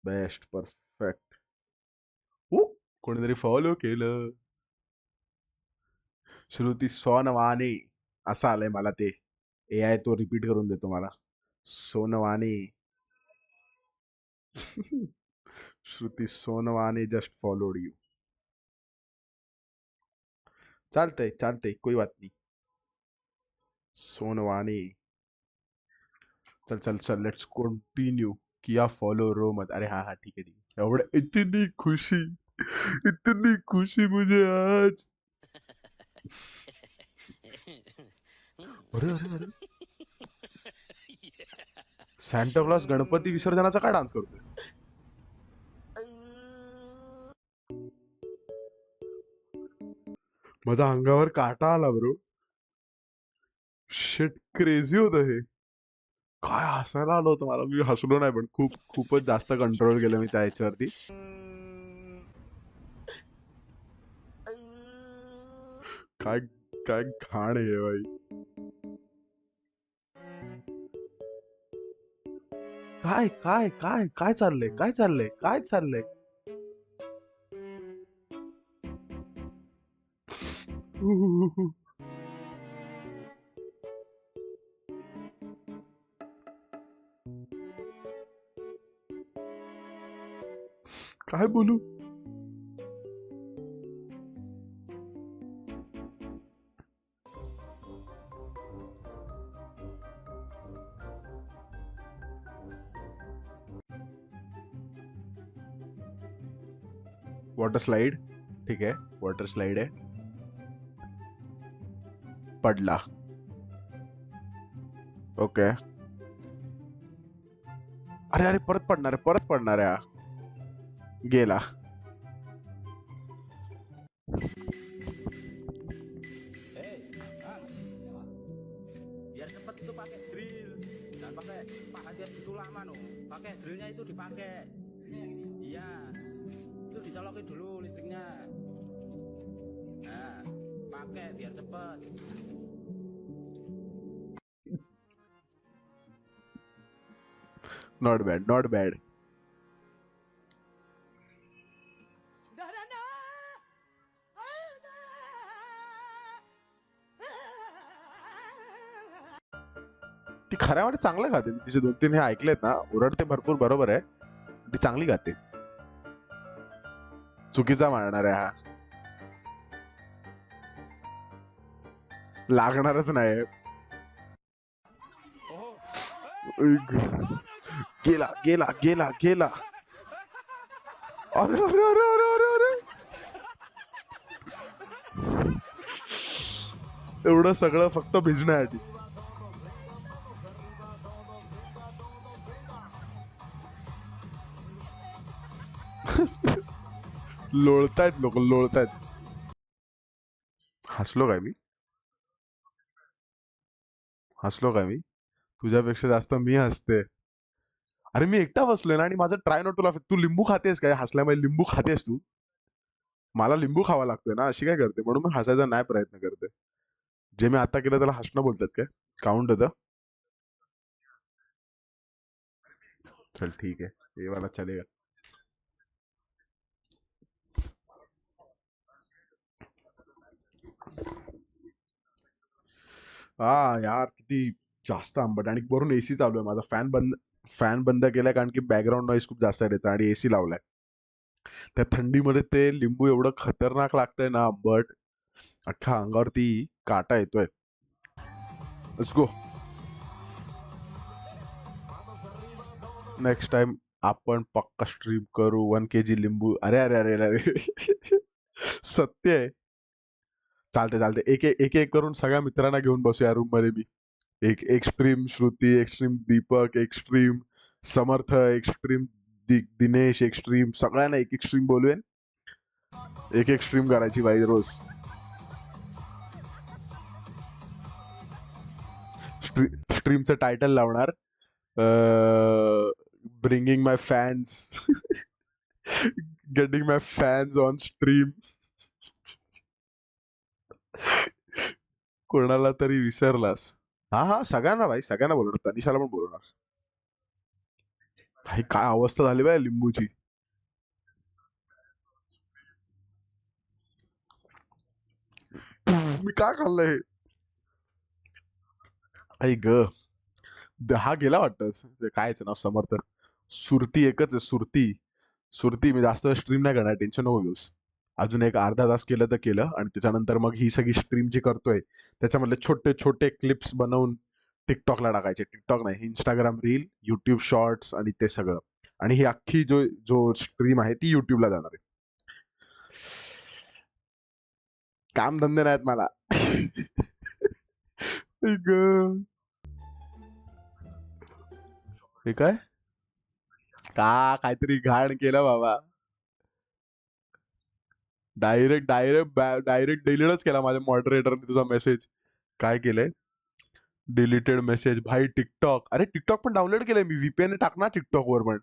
[SPEAKER 1] बेस्ट परफेक्ट. कोणीतरी फॉलो केलं. श्रुती सोनवाने असं आलंय मला. ते AI तो रिपीट करून देतो मला. Sonawane. Shruti Sonawane just followed you. चालतंय चालतंय, कोई बात नहीं. सोनवाने. चल चल चल, लेट्स कंटिन्यू. किया फॉलो रो मत. अरे हा हा, ठीक है ठीक है. एवढं इतनी खुशी मुझे आज. अरे अरे अरे, सॅन्टा क्लॉस गणपती विसर्जनाचा काय डान्स करतोय? माझ्या अंगावर काटा आला ब्रो. शिट, क्रेझी होतं हे. काय हसायला आलं होतं मला. मी हसलो नाही, पण खूपच जास्त कंट्रोल केलं मी त्या ह्याच्यावरती. काय काय घाण आहे भाई. काय काय काय काय चाललंय, काय चाललंय, काय चाललंय? काय बोलू? Water slide. ठीक आहे, वॉटर स्लाइड आहे. पडला. ओके. अरे अरे, परत पडणार आहे, परत पडणार आहे हा. गेला.
[SPEAKER 5] Biar cepet itu pakai drill, jangan pakai pahat yang itu lama no. Pakai drillnya itu dipakai. Iya, itu dicolokin dulu listriknya. Nah, pakai biar cepet.
[SPEAKER 1] Not bad, not bad.
[SPEAKER 4] Darana!
[SPEAKER 1] ती खऱ्यामध्ये चांगलं गाते. मी तिचे 2-3 हे ऐकलेत ना, ओरडते भरपूर, बरोबर आहे. ती चांगली गाते. चुकीचा मारणार आहे हा. लागणारच नाही. गेला गेला गेला गेला. अरे अरे अरे अरे अरे अरे, एवढं सगळं फक्त भिजण्यासाठी. लोळतायत लोक, लोळतायत. हसलो काय मी? हसलो काय मी? तुझ्यापेक्षा जास्त मी हसते. अरे मी एकटा बसलोय ना, आणि माझं ट्राय नॉट टू लाफ. तू लिंबू खातेस काय? हसल्यामुळे लिंबू खातेस तू? मला लिंबू खावा लागतोय ना, अशी काय करते? म्हणून मी हसायचा नाही प्रयत्न करते. जे मी आता केलं त्याला हसणं बोलतात काय? काउंट होतं? चल ठीक है, ये वाला चलेगा. हा यार, किती जास्त आंबट. आणि वरून एसी चालू आहे. माझा फॅन बंद केलाय कारण की बॅकग्राऊंड नॉईज खूप जास्त आहे त्याचा, आणि एसी लावलाय. त्या थंडीमध्ये ते लिंबू एवढं खतरनाक लागतंय ना, आंबट. अख्खा अंगावरती काटा येतोय. Let's go. नेक्स्ट टाइम आपण पक्का स्ट्रीम करू. 1 kg लिंबू. अरे अरे अरे अरे. सत्य आहे. चालते चालते. एक एक करून सगळ्या मित्रांना घेऊन बसूया रूम मध्ये. मी एक extreme Shruti, extreme Deepak, extreme Samarth, extreme Dinesh, extreme सगळ्यांना एक एक स्ट्रीम बोलवेन. एक एक स्ट्रीम करायची बाई रोज. स्ट्रीमचं टायटल लावणार, bringing my fans, getting my fans on stream. कोणाला तरी विसरलास? हा हा, सगळ्यांना भाई, सगळ्यांना बोलवणार. तनिषाला पण बोलवणार. भाई काय अवस्था झाली बाय लिंबूची. मी काय खाल्लंय? आई ग. हा गेला वाटतं. काय नाव? समर्थ. सुरती एकच आहे, सुरती. सुरती. मी जास्त स्ट्रीम नाही करणार, टेन्शन नको घेऊस. अजून एक अर्धा तास केलं तर केलं, आणि त्याच्यानंतर मग ही सगळी स्ट्रीम जी करतोय त्याच्यामधले छोटे छोटे क्लिप्स बनवून टिकटॉकला टाकायचे. टिकटॉक नाही, इंस्टाग्राम रील, युट्यूब शॉर्ट्स आणि ते सगळं. आणि ही अख्खी जो जो स्ट्रीम आहे ती युट्यूबला जाणार आहे. काम धंदे नाहीत मला. आई ग. हे काय? काहीतरी घाण केलं बाबा. डायरेक्ट डिलीटच केला माझ्या मॉडरेटरने तुझा मेसेज. काय केलंय? Deleted message. भाई टिकटॉक. अरे टिकटॉक पण डाउनलोड केलंय मी. VPN टाकणार टिकटॉक वर पण.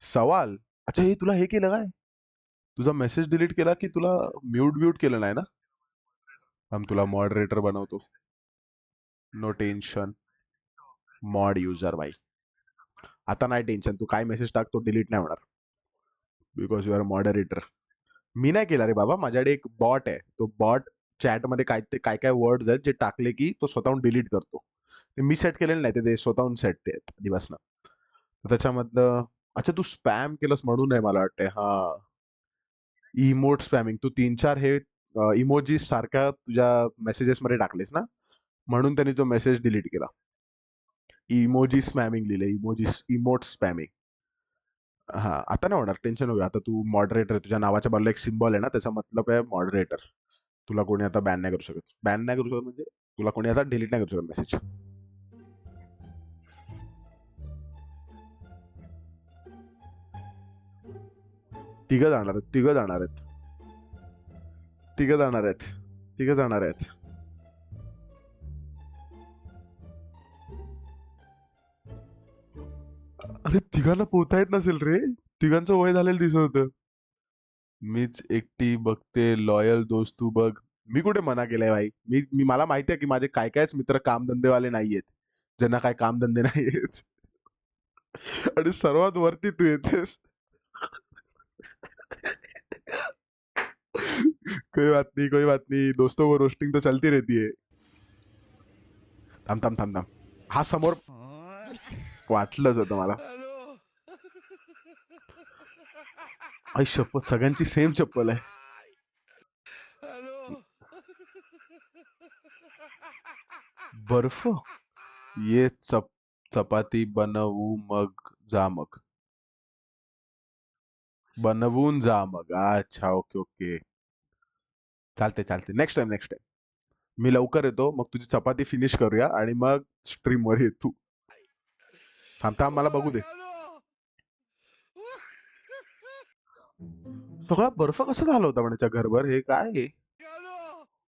[SPEAKER 1] सवाल. अच्छा, हे तुला हे केलं काय? तुझा मेसेज डिलीट केला की तुला म्यूट केलं नाही ना? हम तुला मॉडरेटर बनवतो. No tension. मॉड युजर भाई. आता नाही टेन्शन. तू काय मेसेज टाक, तो डिलीट नाही होणार. Because you are moderator. मी नाही केला रे बाबा. माझ्याकडे एक बॉट आहे. तो बॉट चॅटमध्ये काय काय वर्ड्स आहेत जे टाकले की तो स्वतःहून डिलीट करतो. ते मी सेट केलेलं नाही, ते स्वतःहून सेट आहेत दिवसनं. त्याच्यामधलं. अच्छा, तू स्पॅम केलंस म्हणून आहे मला वाटतंय. हा, इमोट स्पॅमिंग. तू 3-4 हे इमोजीस सारख्या तुझ्या मेसेजेस मध्ये टाकलेस ना, म्हणून त्यांनी तो मेसेज डिलीट केला. इमोजी स्पॅमिंग लिहिले. इमोट स्पॅमिंग. हा आता नाही होणार, टेन्शन नको. आता तू मॉडरेटर, तुझ्या नावाच्या बाजूला एक सिम्बॉल आहे ना, त्याचा मतलब आहे मॉडरेटर. तुला कोणी आता बॅन नाही करू शकत. बॅन नाही करू शकत म्हणजे तुला कोणी आता डिलीट नाही करू शकत मेसेज. तिघं जाणार आहेत, तिघं जाणार आहेत, तिघं जाणार आहेत, तिघं जाणार आहेत. अरे तिघांना पोहता येत नसेल रे. तिघांचं वय झालेलं दिसत होतं. मीच एकटी बघते लॉयल दोस्त तू बघ. मी कुठे मना केलंय भाई. मी मी मला माहिती आहे की माझे काय कायच मित्र कामधंदेवाले नाहीयेत, ज्यांना काय कामधंदे नाहीयेत. आणि सर्वात वरती तू येतेस. कोई बात नहीं, कोई बात नहीं, दोस्तों को रोस्टिंग तो चलती रहती है. थांब थांब थांब थांब. हा समोर वाटलंच होतं मला. आई शपथ, सगळ्यांची सेम चप्पल आहे. बर्फ. ये चपाती बनवू मग जा मग. बनवून जा मग. अच्छा, ओके ओके. चालते चालते. नेक्स्ट टाइम, नेक्स्ट टाइम मी लवकर येतो, मग तुझी चपाती फिनिश करूया आणि मग स्ट्रीम वर ये तू. थांब थांब, मला बघू दे. सगळा बर्फ कसा झाला होता म्हणायच्या घरभर, हे काय आहे?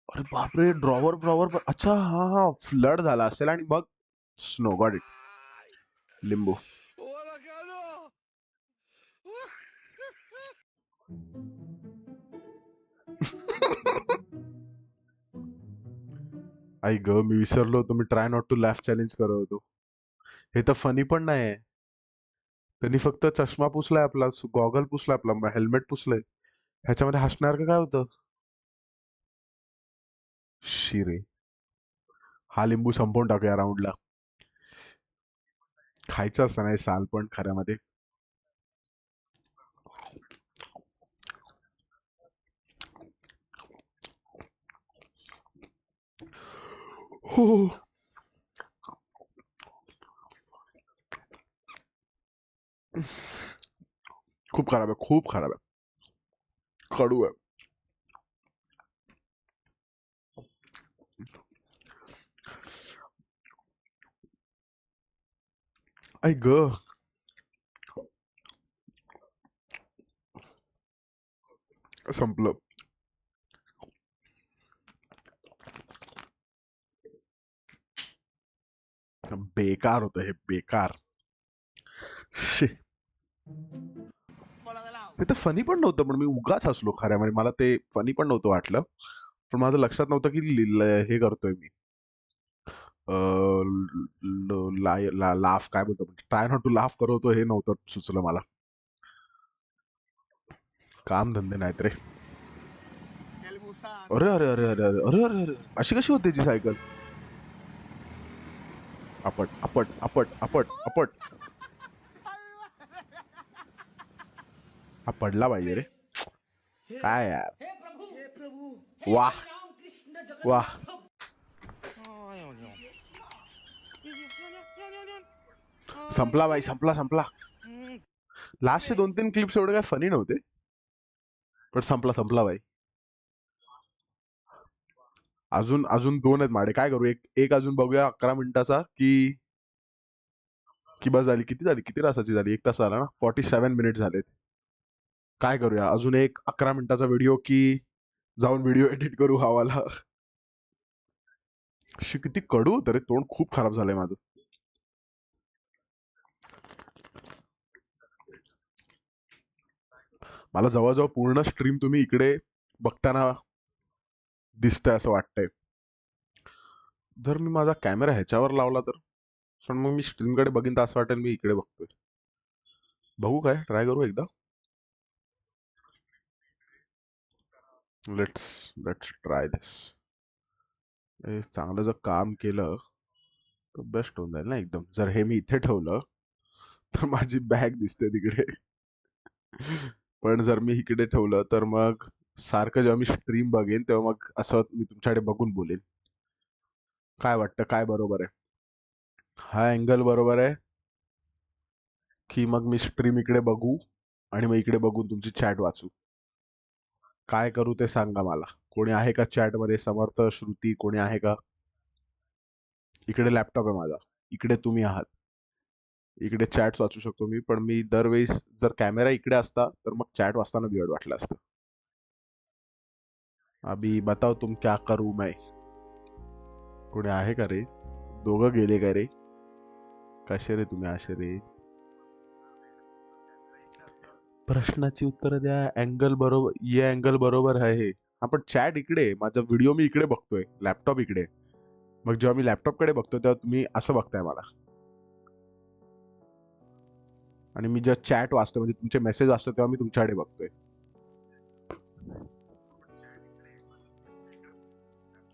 [SPEAKER 1] अरे बापरे, ड्रॉवर ड्रॉवर. अच्छा हा हा, फ्लड झाला असेल आणि मग स्नो. Got it. लिंबू. आई ग, मी विसरलो होतो, मी ट्राय नॉट टू लॅफ चॅलेंज करत होतो. हे तर फनी पण नाही आहे. त्यांनी फक्त चष्मा पुसलाय आपला, गॉगल पुसलाय आपला, हेल्मेट पुसलंय. ह्याच्यामध्ये हसणार का काय होतं? शिरे. हा लिंबू संपवून टाकूया राऊंडला. खायचं असतं नाही साल पण खऱ्यामध्ये. हो. खूप खराब आहे, खूप खराब आहे, कडू आहे. आई ग, संपलं. बेकार होतं हे, बेकार. शी. हे तर फनी पण नव्हतं, पण मी उगाच हसलो खऱ्यामध्ये. मला ते फनी पण नव्हतं वाटलं, पण माझं लक्षात नव्हतं की हे करतोय मी. लाफ काय बोलतो, ट्राय नॉट टू लाफ करवतो, हे नव्हतं सुचलं मला. काम धंदे नाहीत रे. अरे अरे अरे अरे अरे अरे अरे अरे, अशी कशी होते ती सायकल? आपट आपट आपट आपट आपट. हा पडला पाहिजे रे.
[SPEAKER 4] हे
[SPEAKER 1] काय यार.
[SPEAKER 4] हे प्रभु हे
[SPEAKER 1] वाह
[SPEAKER 4] राम कृष्ण
[SPEAKER 1] वाह.
[SPEAKER 4] जगन्नाथ
[SPEAKER 1] संपला भाई, संपला संपला. लास्टचे 2-3 क्लिप्स एवढे काय फनी नव्हते, पण संपला संपला भाई. अजून अजून 2 आहेत माडे. काय करू, एक एक अजून बघूया 11 मिनिटाचा की बस झाली? किती झाली, किती तासाची झाली? 1 तास झाला ना, 47 मिनिट झालेत. काय करूया, अजून एक 11 मिनिटाचा व्हिडिओ की जाऊन व्हिडिओ एडिट करू हवाला? किती कडू होतं रे, तोंड खूप खराब झालंय माझं. मला जवळजवळ पूर्ण स्ट्रीम तुम्ही इकडे बघताना दिसतंय असं वाटतंय. जर मी माझा कॅमेरा ह्याच्यावर लावला तर, पण मग मी स्क्रीनकडे बघीन तर असं वाटेल मी इकडे बघतोय. बघू, काय ट्राय करू एकदा. लेट्स लेट्स ट्राय दिस. चांगलं जर काम केलं तर बेस्ट होऊन जाईल ना एकदम. जर हे मी इथे ठेवलं तर माझी बॅग दिसते तिकडे. पण जर मी इकडे ठेवलं तर मग सारखं जेव्हा मी स्ट्रीम बघेन तेव्हा मग असं मी तुमच्याकडे बघून बोलेन. काय वाटतं, काय बरोबर आहे? हा अँगल बरोबर आहे? की मग मी स्ट्रीम इकडे बघू आणि मग इकडे बघून तुमची चॅट वाचू? काय करू ते सांगा मला. कोणी आहे का चॅटमध्ये? समर्थ, श्रुती कोणी आहे का? इकडे लॅपटॉप आहे माझा, इकडे तुम्ही आहात, इकडे चॅट वाचू शकतो मी. पण मी दरवेळेस जर कॅमेरा इकडे असता तर मग चॅट वाचताना बियड वाटलं असतं. अभी बताओ तुम क्या करू मैं. कोणी आहे का रे? दोघं गेले का रे? कसे रे तुम्ही असे रे? प्रश्नाची उत्तर द्या. अँगल बरोबर, ये अँगल बरोबर आहे. आपण चॅट इकडे, माझा व्हिडिओ मी इकडे बघतोय, लॅपटॉप इकडे. मग जेव्हा मी लॅपटॉप कडे बघतो तेव्हा तुम्ही असं बघताय मला. आणि मी जेव्हा चॅट वाचतो म्हणजे तुमचे मेसेज वाचतो तेव्हा मी तुमच्याकडे बघतोय.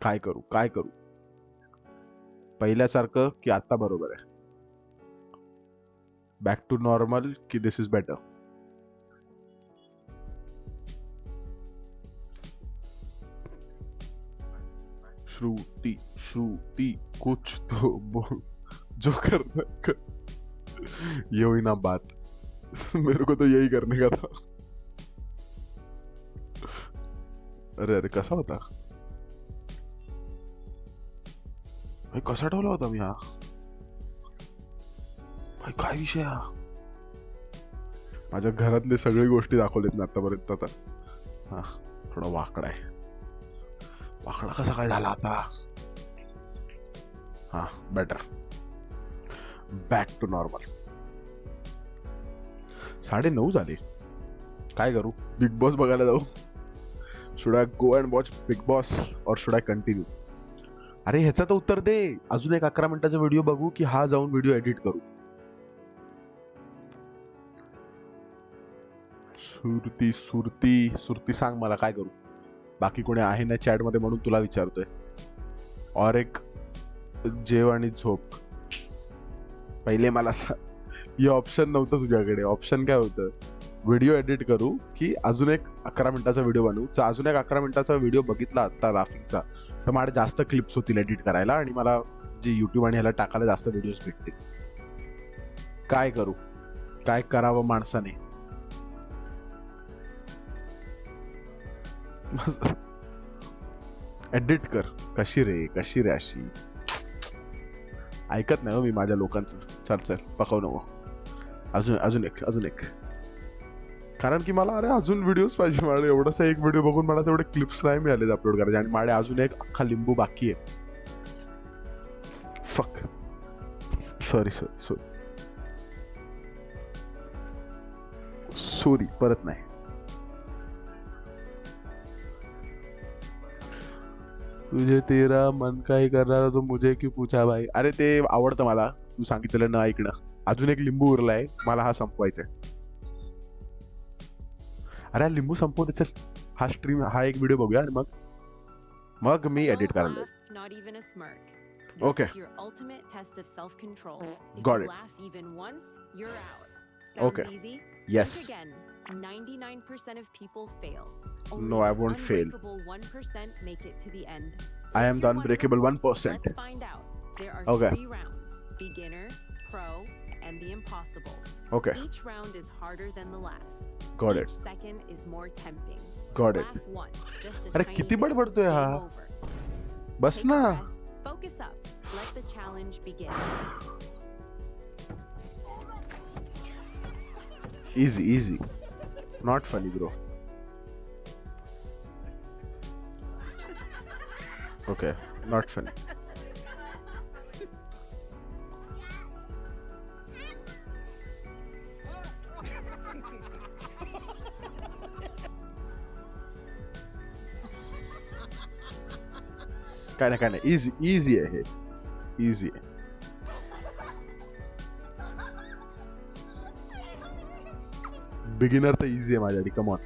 [SPEAKER 1] काय करू काय करू? पहिल्यासारखं की आता बरोबर आहे? बॅक टू नॉर्मल की दिस इज बेटर? श्रुती श्रुती कुछ तो बोल, जो करना कर. ये हुई ना बात. मेरे को तो यही करने का था. अरे अरे कसा होता भाई? कसा ठेवला होता मी हा भाई? काय विषय हा? माझ्या घरातले सगळी गोष्टी दाखवलेत ना आतापर्यंत. आता हा थोडा वाकडा आहे. वाकडा कसा काय झाला आता? हा बेटर. Back to normal. 9:30 झाले. काय करू? बिग बॉस बघायला जाऊ? Should I go and watch big boss और शुड आय कंटिन्यू? अरे ह्याचं तर उत्तर दे. अजून एक 11 मिनिटाचा व्हिडिओ बघू की हा जाऊन व्हिडिओ एडिट करू? सुरती सुरती सुरती सांग मला काय करू? बाकी कोणी आहे ना चॅट मध्ये म्हणून तुला विचारतोय. और एक जेव आणि झोप. पहिले मला हे ऑप्शन नव्हतं तुझ्याकडे. ऑप्शन काय होतं? व्हिडिओ एडिट करू की अजून एक 11 मिनिटाचा व्हिडिओ बनवू? अजून एक 11 मिनिटाचा व्हिडिओ बघितला आता राफिंगचा तर माझ्या जास्त क्लिप्स होतील एडिट करायला आणि मला जे युट्यूब आणि ह्याला टाकायला जास्त व्हिडिओज भेटतील. काय करू? काय करावं माणसाने? एडिट कर. कशी रे अशी? ऐकत नाही हो मी माझ्या लोकांचं. चल चल पकव नको. अजून एक. कारण की मला अरे अजून व्हिडिओज पाहिजे. मला एवढासा एक व्हिडिओ बघून मला तेवढे क्लिप्स नाही मिळाले अपलोड करायचे. आणि माझे अजून एक अख्खा लिंबू बाकी आहे. फक. सॉरी परत नाही. तुझे तेरा मन काय कर रहा था तो मुझे क्यों पूछा भाई? अरे ते आवडतं मला. तू सांगितलेलं ना ऐकणं. अजून एक लिंबू उरलाय. मला हा संपवायचा आहे. अरे हा लिंबू संपवते. चल हा स्ट्रीम हा एक व्हिडिओ बघूया आणि मग मी एडिट करायला लागेल.
[SPEAKER 6] Not even a smirk. This
[SPEAKER 1] Okay.
[SPEAKER 6] is your ultimate test of self-control. If
[SPEAKER 1] Got
[SPEAKER 6] you
[SPEAKER 1] it.
[SPEAKER 6] laugh even once, you're out. Sounds
[SPEAKER 1] Okay.
[SPEAKER 6] easy?
[SPEAKER 1] Yes.
[SPEAKER 6] Think again. 99% of people fail.
[SPEAKER 1] No,
[SPEAKER 6] Only
[SPEAKER 1] I
[SPEAKER 6] the
[SPEAKER 1] won't fail.
[SPEAKER 6] unbreakable 1% make it to the end.
[SPEAKER 1] I
[SPEAKER 6] If
[SPEAKER 1] am the
[SPEAKER 6] you're one of
[SPEAKER 1] unbreakable
[SPEAKER 6] them,
[SPEAKER 1] 1%.
[SPEAKER 6] Let's find out. There are
[SPEAKER 1] Okay.
[SPEAKER 6] 3 rounds: beginner, pro, and the impossible.
[SPEAKER 1] Okay.
[SPEAKER 6] Each round is harder than the last.
[SPEAKER 1] Got
[SPEAKER 6] Each
[SPEAKER 1] it.
[SPEAKER 6] second is more tempting.
[SPEAKER 1] Got it.
[SPEAKER 6] Laugh once, just a
[SPEAKER 1] अरे
[SPEAKER 6] tiny
[SPEAKER 1] किती
[SPEAKER 6] bit.
[SPEAKER 1] बडबडतोय हा?
[SPEAKER 6] Game over.
[SPEAKER 1] Bus
[SPEAKER 6] Take a
[SPEAKER 1] ना.
[SPEAKER 6] breath, focus up. Let the challenge begin.
[SPEAKER 1] Easy. Not funny, bro. Okay, not funny. काय नाही. Easy आहे हे. Easy आहे. Beginner तर इझी आहे माझ्यासाठी. Come on.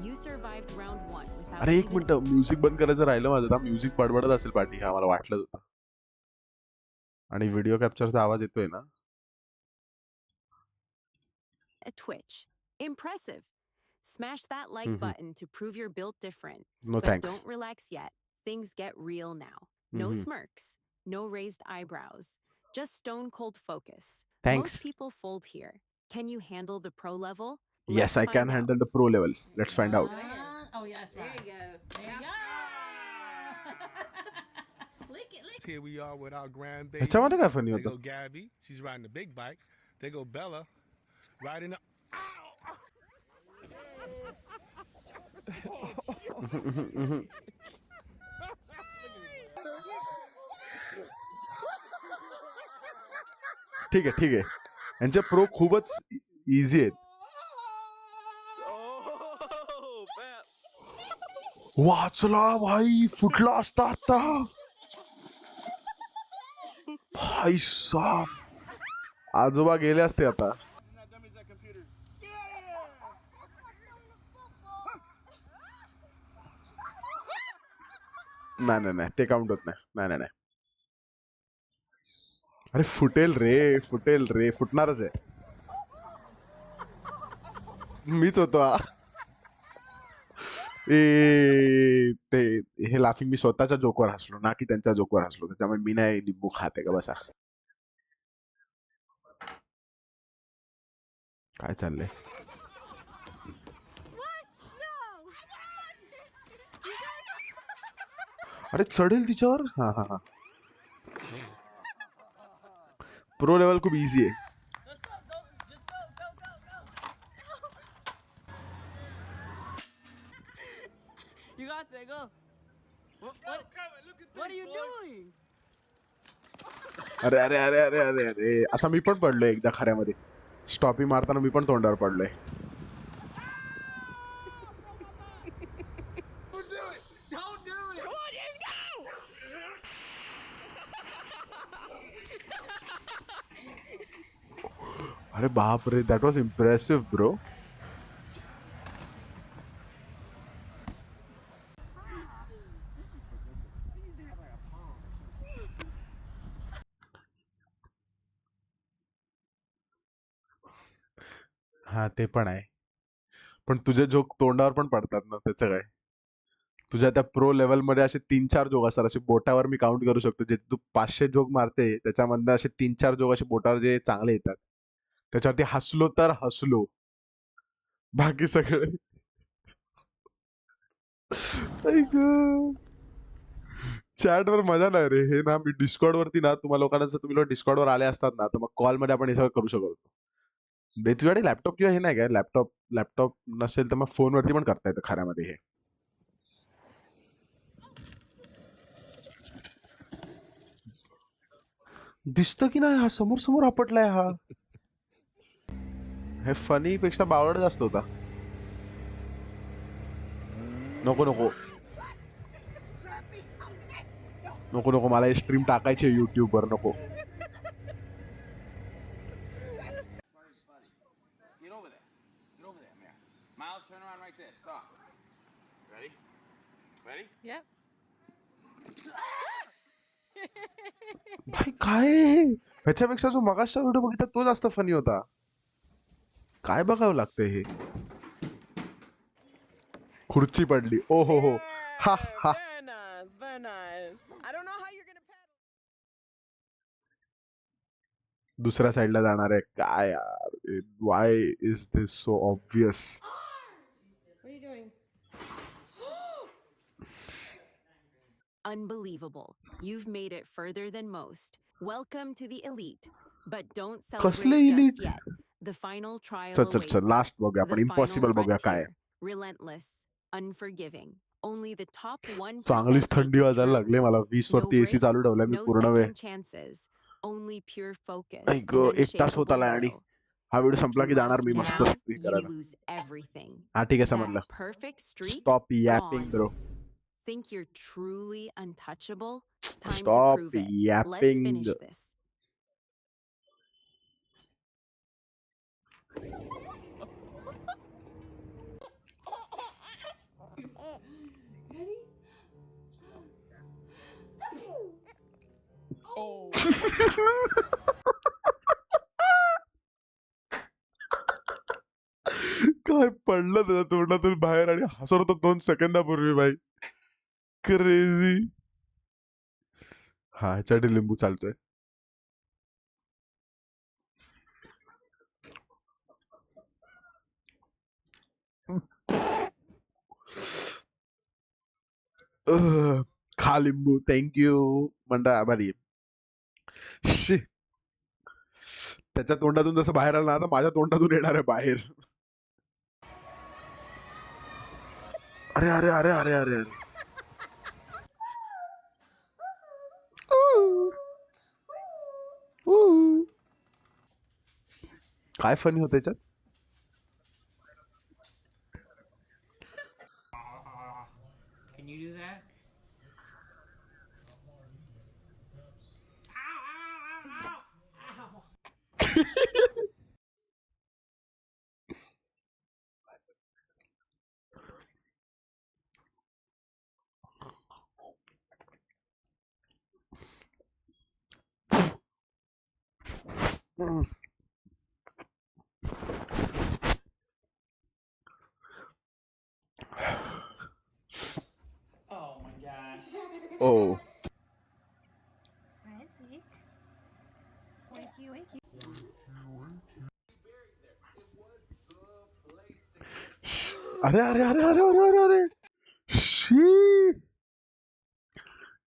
[SPEAKER 6] You survived round 1 without
[SPEAKER 1] अरे एक
[SPEAKER 6] even
[SPEAKER 1] मिनिट. म्युझिक बंद करायचं राहिलं माझं. म्युझिक बडबडत असेल पाठी. हा मला वाटलं होतं. आणि व्हिडिओ कॅप्चरचा आवाज येतोय ना?
[SPEAKER 6] a twitch. Impressive. Smash that like
[SPEAKER 1] Mhm.
[SPEAKER 6] button to prove you're built different.
[SPEAKER 1] No
[SPEAKER 6] But
[SPEAKER 1] thanks.
[SPEAKER 6] don't relax yet. things get real now. No
[SPEAKER 1] Mhm.
[SPEAKER 6] smirks, no raised eyebrows, just stone cold focus.
[SPEAKER 1] Thanks.
[SPEAKER 6] Most people fold here. Can you handle the pro level?
[SPEAKER 1] Yes,
[SPEAKER 6] Let's
[SPEAKER 1] I can
[SPEAKER 6] find out.
[SPEAKER 1] handle the pro level. Let's find out.
[SPEAKER 4] Oh, yes,
[SPEAKER 7] There
[SPEAKER 4] right.
[SPEAKER 7] you go.
[SPEAKER 4] There you go. Lick it, lick it.
[SPEAKER 8] Here we are with our grandbaby.
[SPEAKER 1] ह्याच्यामध्ये काय funny
[SPEAKER 8] There go
[SPEAKER 1] होतं?
[SPEAKER 8] Gabby. She's riding the big bike. There go Bella riding the. Ow!
[SPEAKER 1] ठीक आहे ठीक आहे. यांचे pro खूपच easy आहेत. वाचला भाई, फुटला असता आता. भाई साहब, आजोबा गेले असते आता. नाही नाही नाही, ते काउंट होत नाही. नाही नाही नाही. अरे फुटेल रे, फुटणारच आहे. मीच होतो हा. ते हे लाफिंग मी स्वतःच्या जोकवर हसलो ना, की त्यांच्या जोकवर हसलो. त्याच्यामुळे मी नाही लिंबू खाते का बसा. काय चाललंय? अरे चढेल तिच्यावर. हा हा हा. प्रो लेवल खूप इझी आहे.
[SPEAKER 7] You got that, go. What are you doing?
[SPEAKER 1] अरे अरे अरे अरे अरे अरे, असा मी पण पडलोय एकदा खऱ्यामध्ये. स्टॉपी मारताना मी पण तोंडावर पडलोय.
[SPEAKER 7] Don't do it. Come on, James, go.
[SPEAKER 1] अरे बाप रे, दॅट वॉज इम्प्रेसिव्ह ब्रो. हा ते पण आहे. पण तुझे जोक तोंडावर पण पडतात ना, त्याचं काय? तुझ्या त्या प्रो लेवल मध्ये असे 3-4 जोक असतात. असे बोटावर मी काउंट करू शकतो. जे तू 500 जोक मारते त्याच्यामधनं असे 3-4 जोक असे बोटावर जे चांगले येतात. त्याच्यावरती हसलो तर हसलो. बाकी सगळे चॅट वर मजा नाही रे. हे ना मी डिस्कॉर्ड वरती ना, तुम्हाला लोकांना जर तुम्ही लोक डिस्कॉर्ड वर आले असतात ना, तर मग कॉल मध्ये आपण हे सगळं करू शकतो. तुझ्याकडे लॅपटॉप किंवा हे नाही काय? लॅपटॉप नसेल तर मग फोन वरती पण करता येतं खऱ्यामध्ये हे. दिसतं की नाही, हा समोर समोर आपटलाय हा. हे फनी पेक्षा बावड जास्त होता. नको नको नको नको, मला हे स्ट्रीम टाकायची आहे युट्यूब वर. नको.
[SPEAKER 5] Get over there. Get over there, man. Miles, turn around right there. Stop. Ready? Ready?
[SPEAKER 7] Yep.
[SPEAKER 1] भाई काय आहे? ह्याच्यापेक्षा जो मगाशचा व्हिडिओ बघितला तो जास्त फनी होता. काय बघावं लागतंय हे? खुर्ची पडली. ओ हो हो. हा हा.
[SPEAKER 7] Very nice, very nice. I don't know how you're gonna paddle.
[SPEAKER 1] दुसऱ्या साईडला जाणार आहे. काय यार? Y is this so obvious?
[SPEAKER 7] What are you doing?
[SPEAKER 6] Unbelievable. You've made it further than most. Welcome to the elite. But don't
[SPEAKER 1] कसले
[SPEAKER 6] celebrate
[SPEAKER 1] elite?
[SPEAKER 6] just yet. The final trial
[SPEAKER 1] चल चल चल,
[SPEAKER 6] awaits.
[SPEAKER 1] लास्ट बघूया आपण.
[SPEAKER 6] The
[SPEAKER 1] impossible
[SPEAKER 6] final
[SPEAKER 1] बघूया काय आहे.
[SPEAKER 6] frontier. Relentless, unforgiving. Only the top 1%
[SPEAKER 1] चांगलीच
[SPEAKER 6] make
[SPEAKER 1] थंडी
[SPEAKER 6] it
[SPEAKER 1] वाजायला
[SPEAKER 6] through.
[SPEAKER 1] लागली मला. 20
[SPEAKER 6] No
[SPEAKER 1] वरती एसी
[SPEAKER 6] breaks,
[SPEAKER 1] चालू ठेवलाय मी
[SPEAKER 6] no
[SPEAKER 1] पूर्ण वेळ.
[SPEAKER 6] second chances. Only pure focus.
[SPEAKER 1] I
[SPEAKER 6] and
[SPEAKER 1] ग, 1 तास होत
[SPEAKER 6] unshakable
[SPEAKER 1] आलाय आणि
[SPEAKER 6] will.
[SPEAKER 1] हा व्हिडिओ
[SPEAKER 6] If
[SPEAKER 1] संपला
[SPEAKER 6] you
[SPEAKER 1] की जाणार मी
[SPEAKER 6] laugh
[SPEAKER 1] मस्त
[SPEAKER 6] now,
[SPEAKER 1] स्ट्रीम
[SPEAKER 6] you
[SPEAKER 1] करायला.
[SPEAKER 6] lose everything.
[SPEAKER 1] हा ठीक आहे,
[SPEAKER 6] That
[SPEAKER 1] समजलं.
[SPEAKER 6] perfect streak,
[SPEAKER 1] stop Yaping
[SPEAKER 6] gone.
[SPEAKER 1] Bro.
[SPEAKER 6] Think you're truly untouchable? Time to
[SPEAKER 1] stop
[SPEAKER 6] prove it. Let's
[SPEAKER 1] Yaping.
[SPEAKER 6] finish this.
[SPEAKER 1] काय पडलं त्याच्या तोंडातून बाहेर आणि हसत होता 2 सेकंदापूर्वी भाई. क्रेझी. हा ह्याच्यासाठी लिंबू चालतोय. खा लिंबू, थँक्यू म्हणता आभारी आहे. शी, त्याच्या तोंडातून जसं बाहेर आलं ना, आता माझ्या तोंडातून येणार आहे बाहेर. अरे अरे अरे अरे अरे अरे. काय फनी होत त्याच्यात?
[SPEAKER 4] Can you do that? Oh my gosh.
[SPEAKER 1] ओ अरे अरे अरे अरे अरे अरे अरे शी,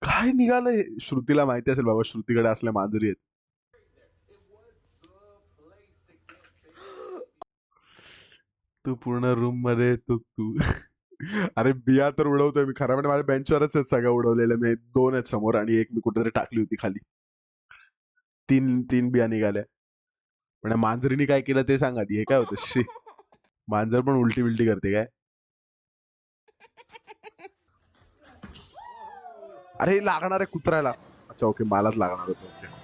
[SPEAKER 1] काय निघालंय? श्रुतीला माहिती असेल बाबा, श्रुतीकडे असल्या मांजरी आहेत. तू पूर्ण रूम मध्ये तू अरे बिया तर उडवतोय मी, खरं म्हणजे माझ्या बेंचवरच आहेत सगळ्या उडवलेल्या. मी 2 आहेत समोर आणि एक मी कुठेतरी टाकली होती खाली. 3 बिया निघाल्या. पण मांजरीने काय केलं ते सांगा आधी. हे काय होतं? शी, मांजर पण उलटी बिलटी करते काय? अरे लागणार आहे कुत्र्याला. अच्छा ओके, मलाच लागणार होतं. ओके.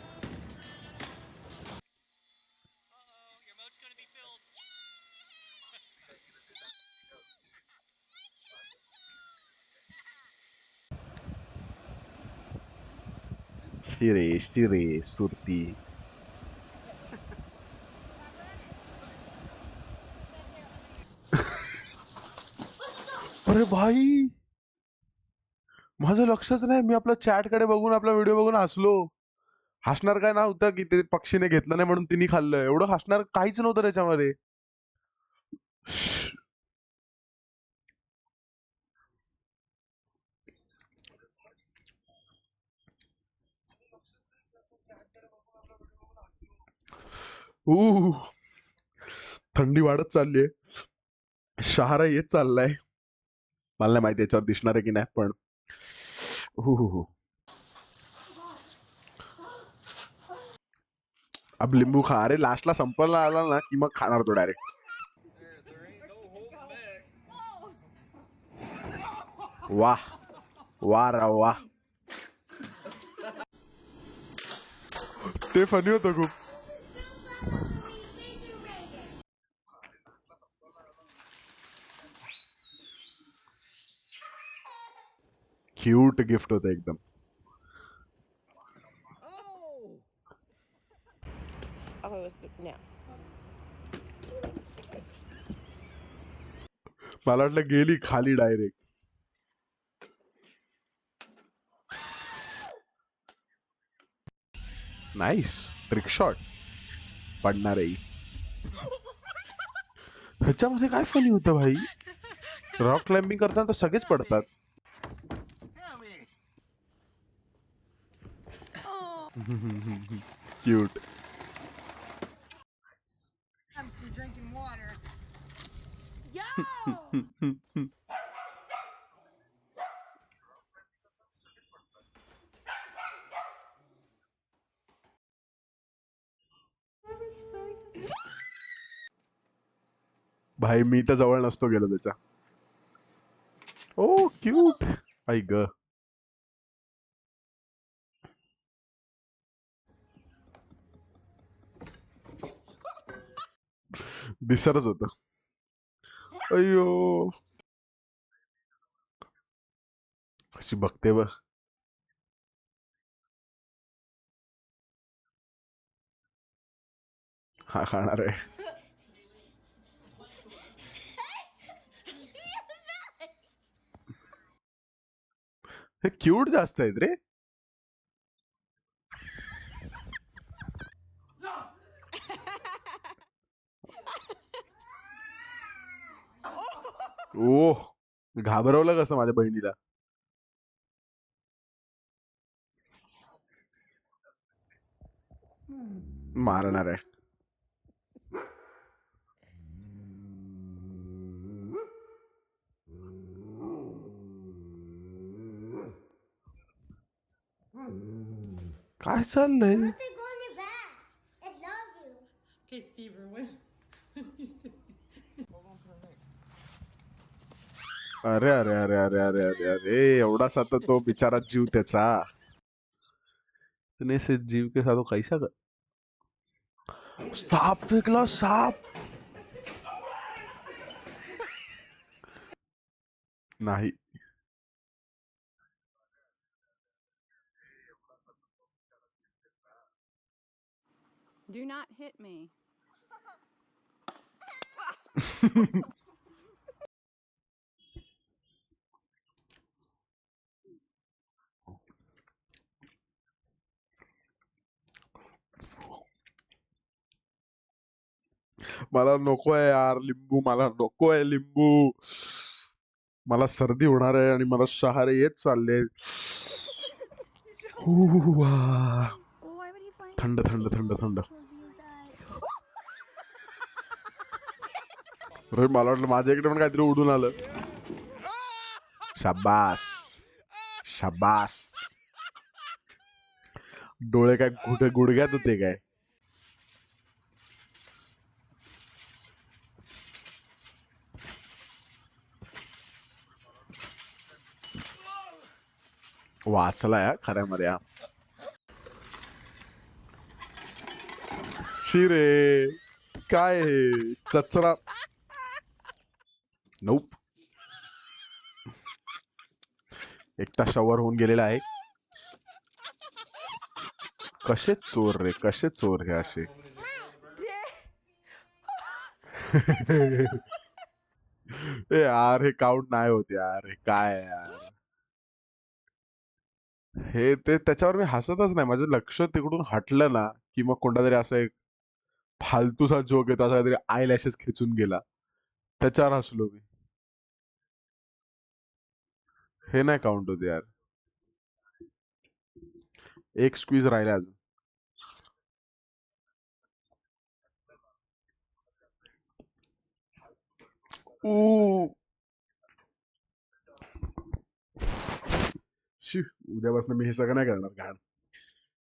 [SPEAKER 1] शिरे सुरती. अरे भाई, माझं लक्षच नाही. मी आपल्या चॅट कडे बघून, आपला व्हिडिओ बघून हसलो. हसणार काय नव्हतं की ते पक्षीने घेतलं नाही म्हणून तिने खाल्लं. एवढं हसणार काहीच नव्हतं त्याच्यामध्ये. थंडी वाढत चालली आहे. शहारा येत चाललाय. मला नाही माहिती याच्यावर दिसणार आहे की नाही, पण अब लिंबू खा. अरे लास्टला संपला आला ना की मग खाणार तो डायरेक्ट. वाह वाह रा वाह. ते फनी होतं खूप. क्यूट गिफ्ट होतं एकदम.
[SPEAKER 7] Oh, it was no.
[SPEAKER 1] मला वाटलं गेली खाली डायरेक्ट. Nice trick shot. पडणार आहे. ह्याच्यामध्ये काय फनी होतं भाई? रॉक क्लाइम्बिंग करताना तर सगळेच पडतात. Cute.
[SPEAKER 7] I'm still drinking water. Yo!
[SPEAKER 1] भाई मी तर जवळ नसतो गेलो त्याच्या. Oh cute. आई ग. दिसरच होत. अयो कशी बघते बघ. हा खाणार आहे. हे क्यूट जास्त आहेत रे. ओह, घाबरवलं कसं माझ्या बहिणीला. मारणार आहे. काय चाललंय.
[SPEAKER 4] Okay, Steve Irwin.
[SPEAKER 1] अरे अरे अरे अरे अरे अरे अरे, एवढासा तर तो बिचारा जीव त्याचा. इतने से जीव के साथ वो कैसा कर. साप फेकला, साप. नाही.
[SPEAKER 9] Do not hit me.
[SPEAKER 1] मला नको आहे यार लिंबू, मला नको आहे लिंबू. मला सर्दी होणार आहे आणि मला शहारे येत चालले. थंड थंड थंड थंड. अरे मला वाटलं माझ्या इकडे पण काहीतरी उडून आलं. शाबास शाबास. डोळे काय गुडघ्यात होते काय. वाचला या खऱ्यामध्ये हा. शिरे काय हे कचरा. नोप. एकटा शॉवर होऊन गेलेला आहे. कसे चोर रे, कसे चोर हे असे. ए यार हे काउंट नाही होत यार. हे काय आहे यार. हे ते त्याच्यावर मी हसतच नाही. माझं लक्ष तिकडून हटलं ना की मग कोणता तरी असा एक फालतूसा जोक येतो, असा काहीतरी आय लॅशेस खेचून गेला, त्याच्यावर हसलो मी. हे नाही काउंट होत यार. एक स्क्वीज राहिला अजून. शी, उद्यापासून मी हे सगळं नाही करणार. घाण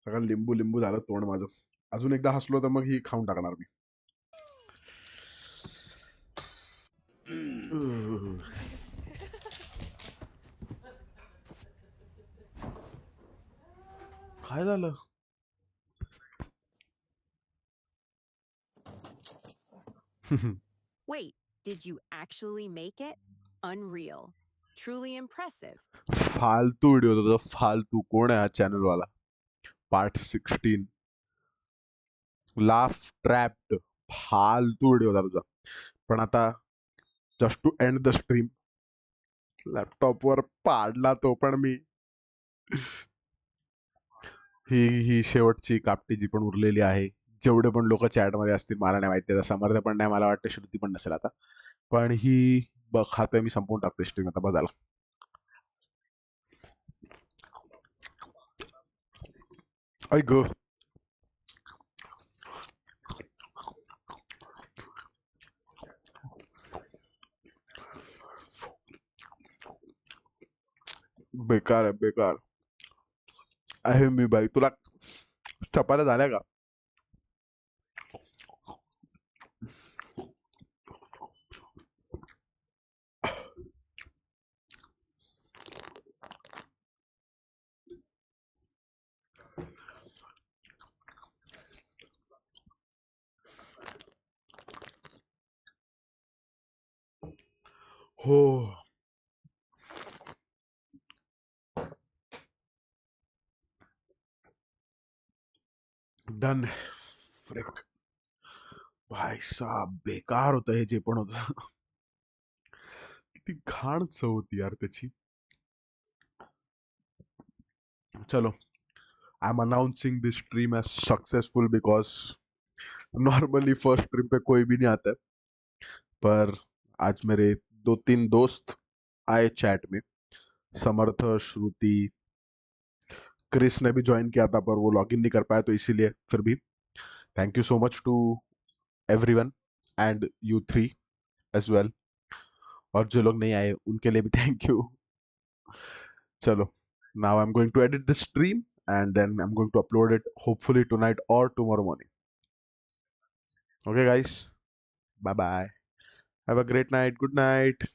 [SPEAKER 1] सगळं लिंबू लिंबू झालं तोंड माझं. अजून एकदा हसलो तर मग ही खाऊन टाकणार मी. काय झालं.
[SPEAKER 6] Wait, did you actually make it? Unreal. Truly impressive.
[SPEAKER 1] फालतू व्हिडिओ होता तो. फालतू. कोण आहे हा चॅनल वाला. Part 16 laugh trapped. फालतू व्हिडिओ होता तुझा. पण आता just to end the stream लॅपटॉपवर पाडला तो पण मी. ही शेवटची कापटी जी पण उरलेली आहे. जेवढे पण लोक चॅटमध्ये असतील मला नाही माहिती. त्याचा समर्थ पण नाही, मला वाटतं श्रुती पण नसेल आता. पण ही खातोय मी, संपवून टाकतोय स्ट्रीम आता बघायला. ऐक ग. बेकार आहे बेकार आहे मी बाई. तुला चपात्या झाल्या का. हो. डन. फ्रिक भाई साहब बेकार होतं हे जे पण होतं. किती घाण चव होती यार त्याची. चलो, I'm announcing this stream as successful because normally first stream पे कोई भी नहीं आता है, पर आज मेरे 2-3 दोस्त आए चैट में. समर्थ, श्रुति, क्रिस ने भी ज्वाइन किया था पर वो लॉगिन नहीं कर पाया, तो इसीलिए फिर भी thank you so much to everyone and you three as well. और जो लोग नहीं आए उनके लिए भी थैंक यू. चलो, now I'm going to edit this stream and then I'm going to upload it hopefully tonight or tomorrow morning. Okay guys, bye bye, have a great night, good night.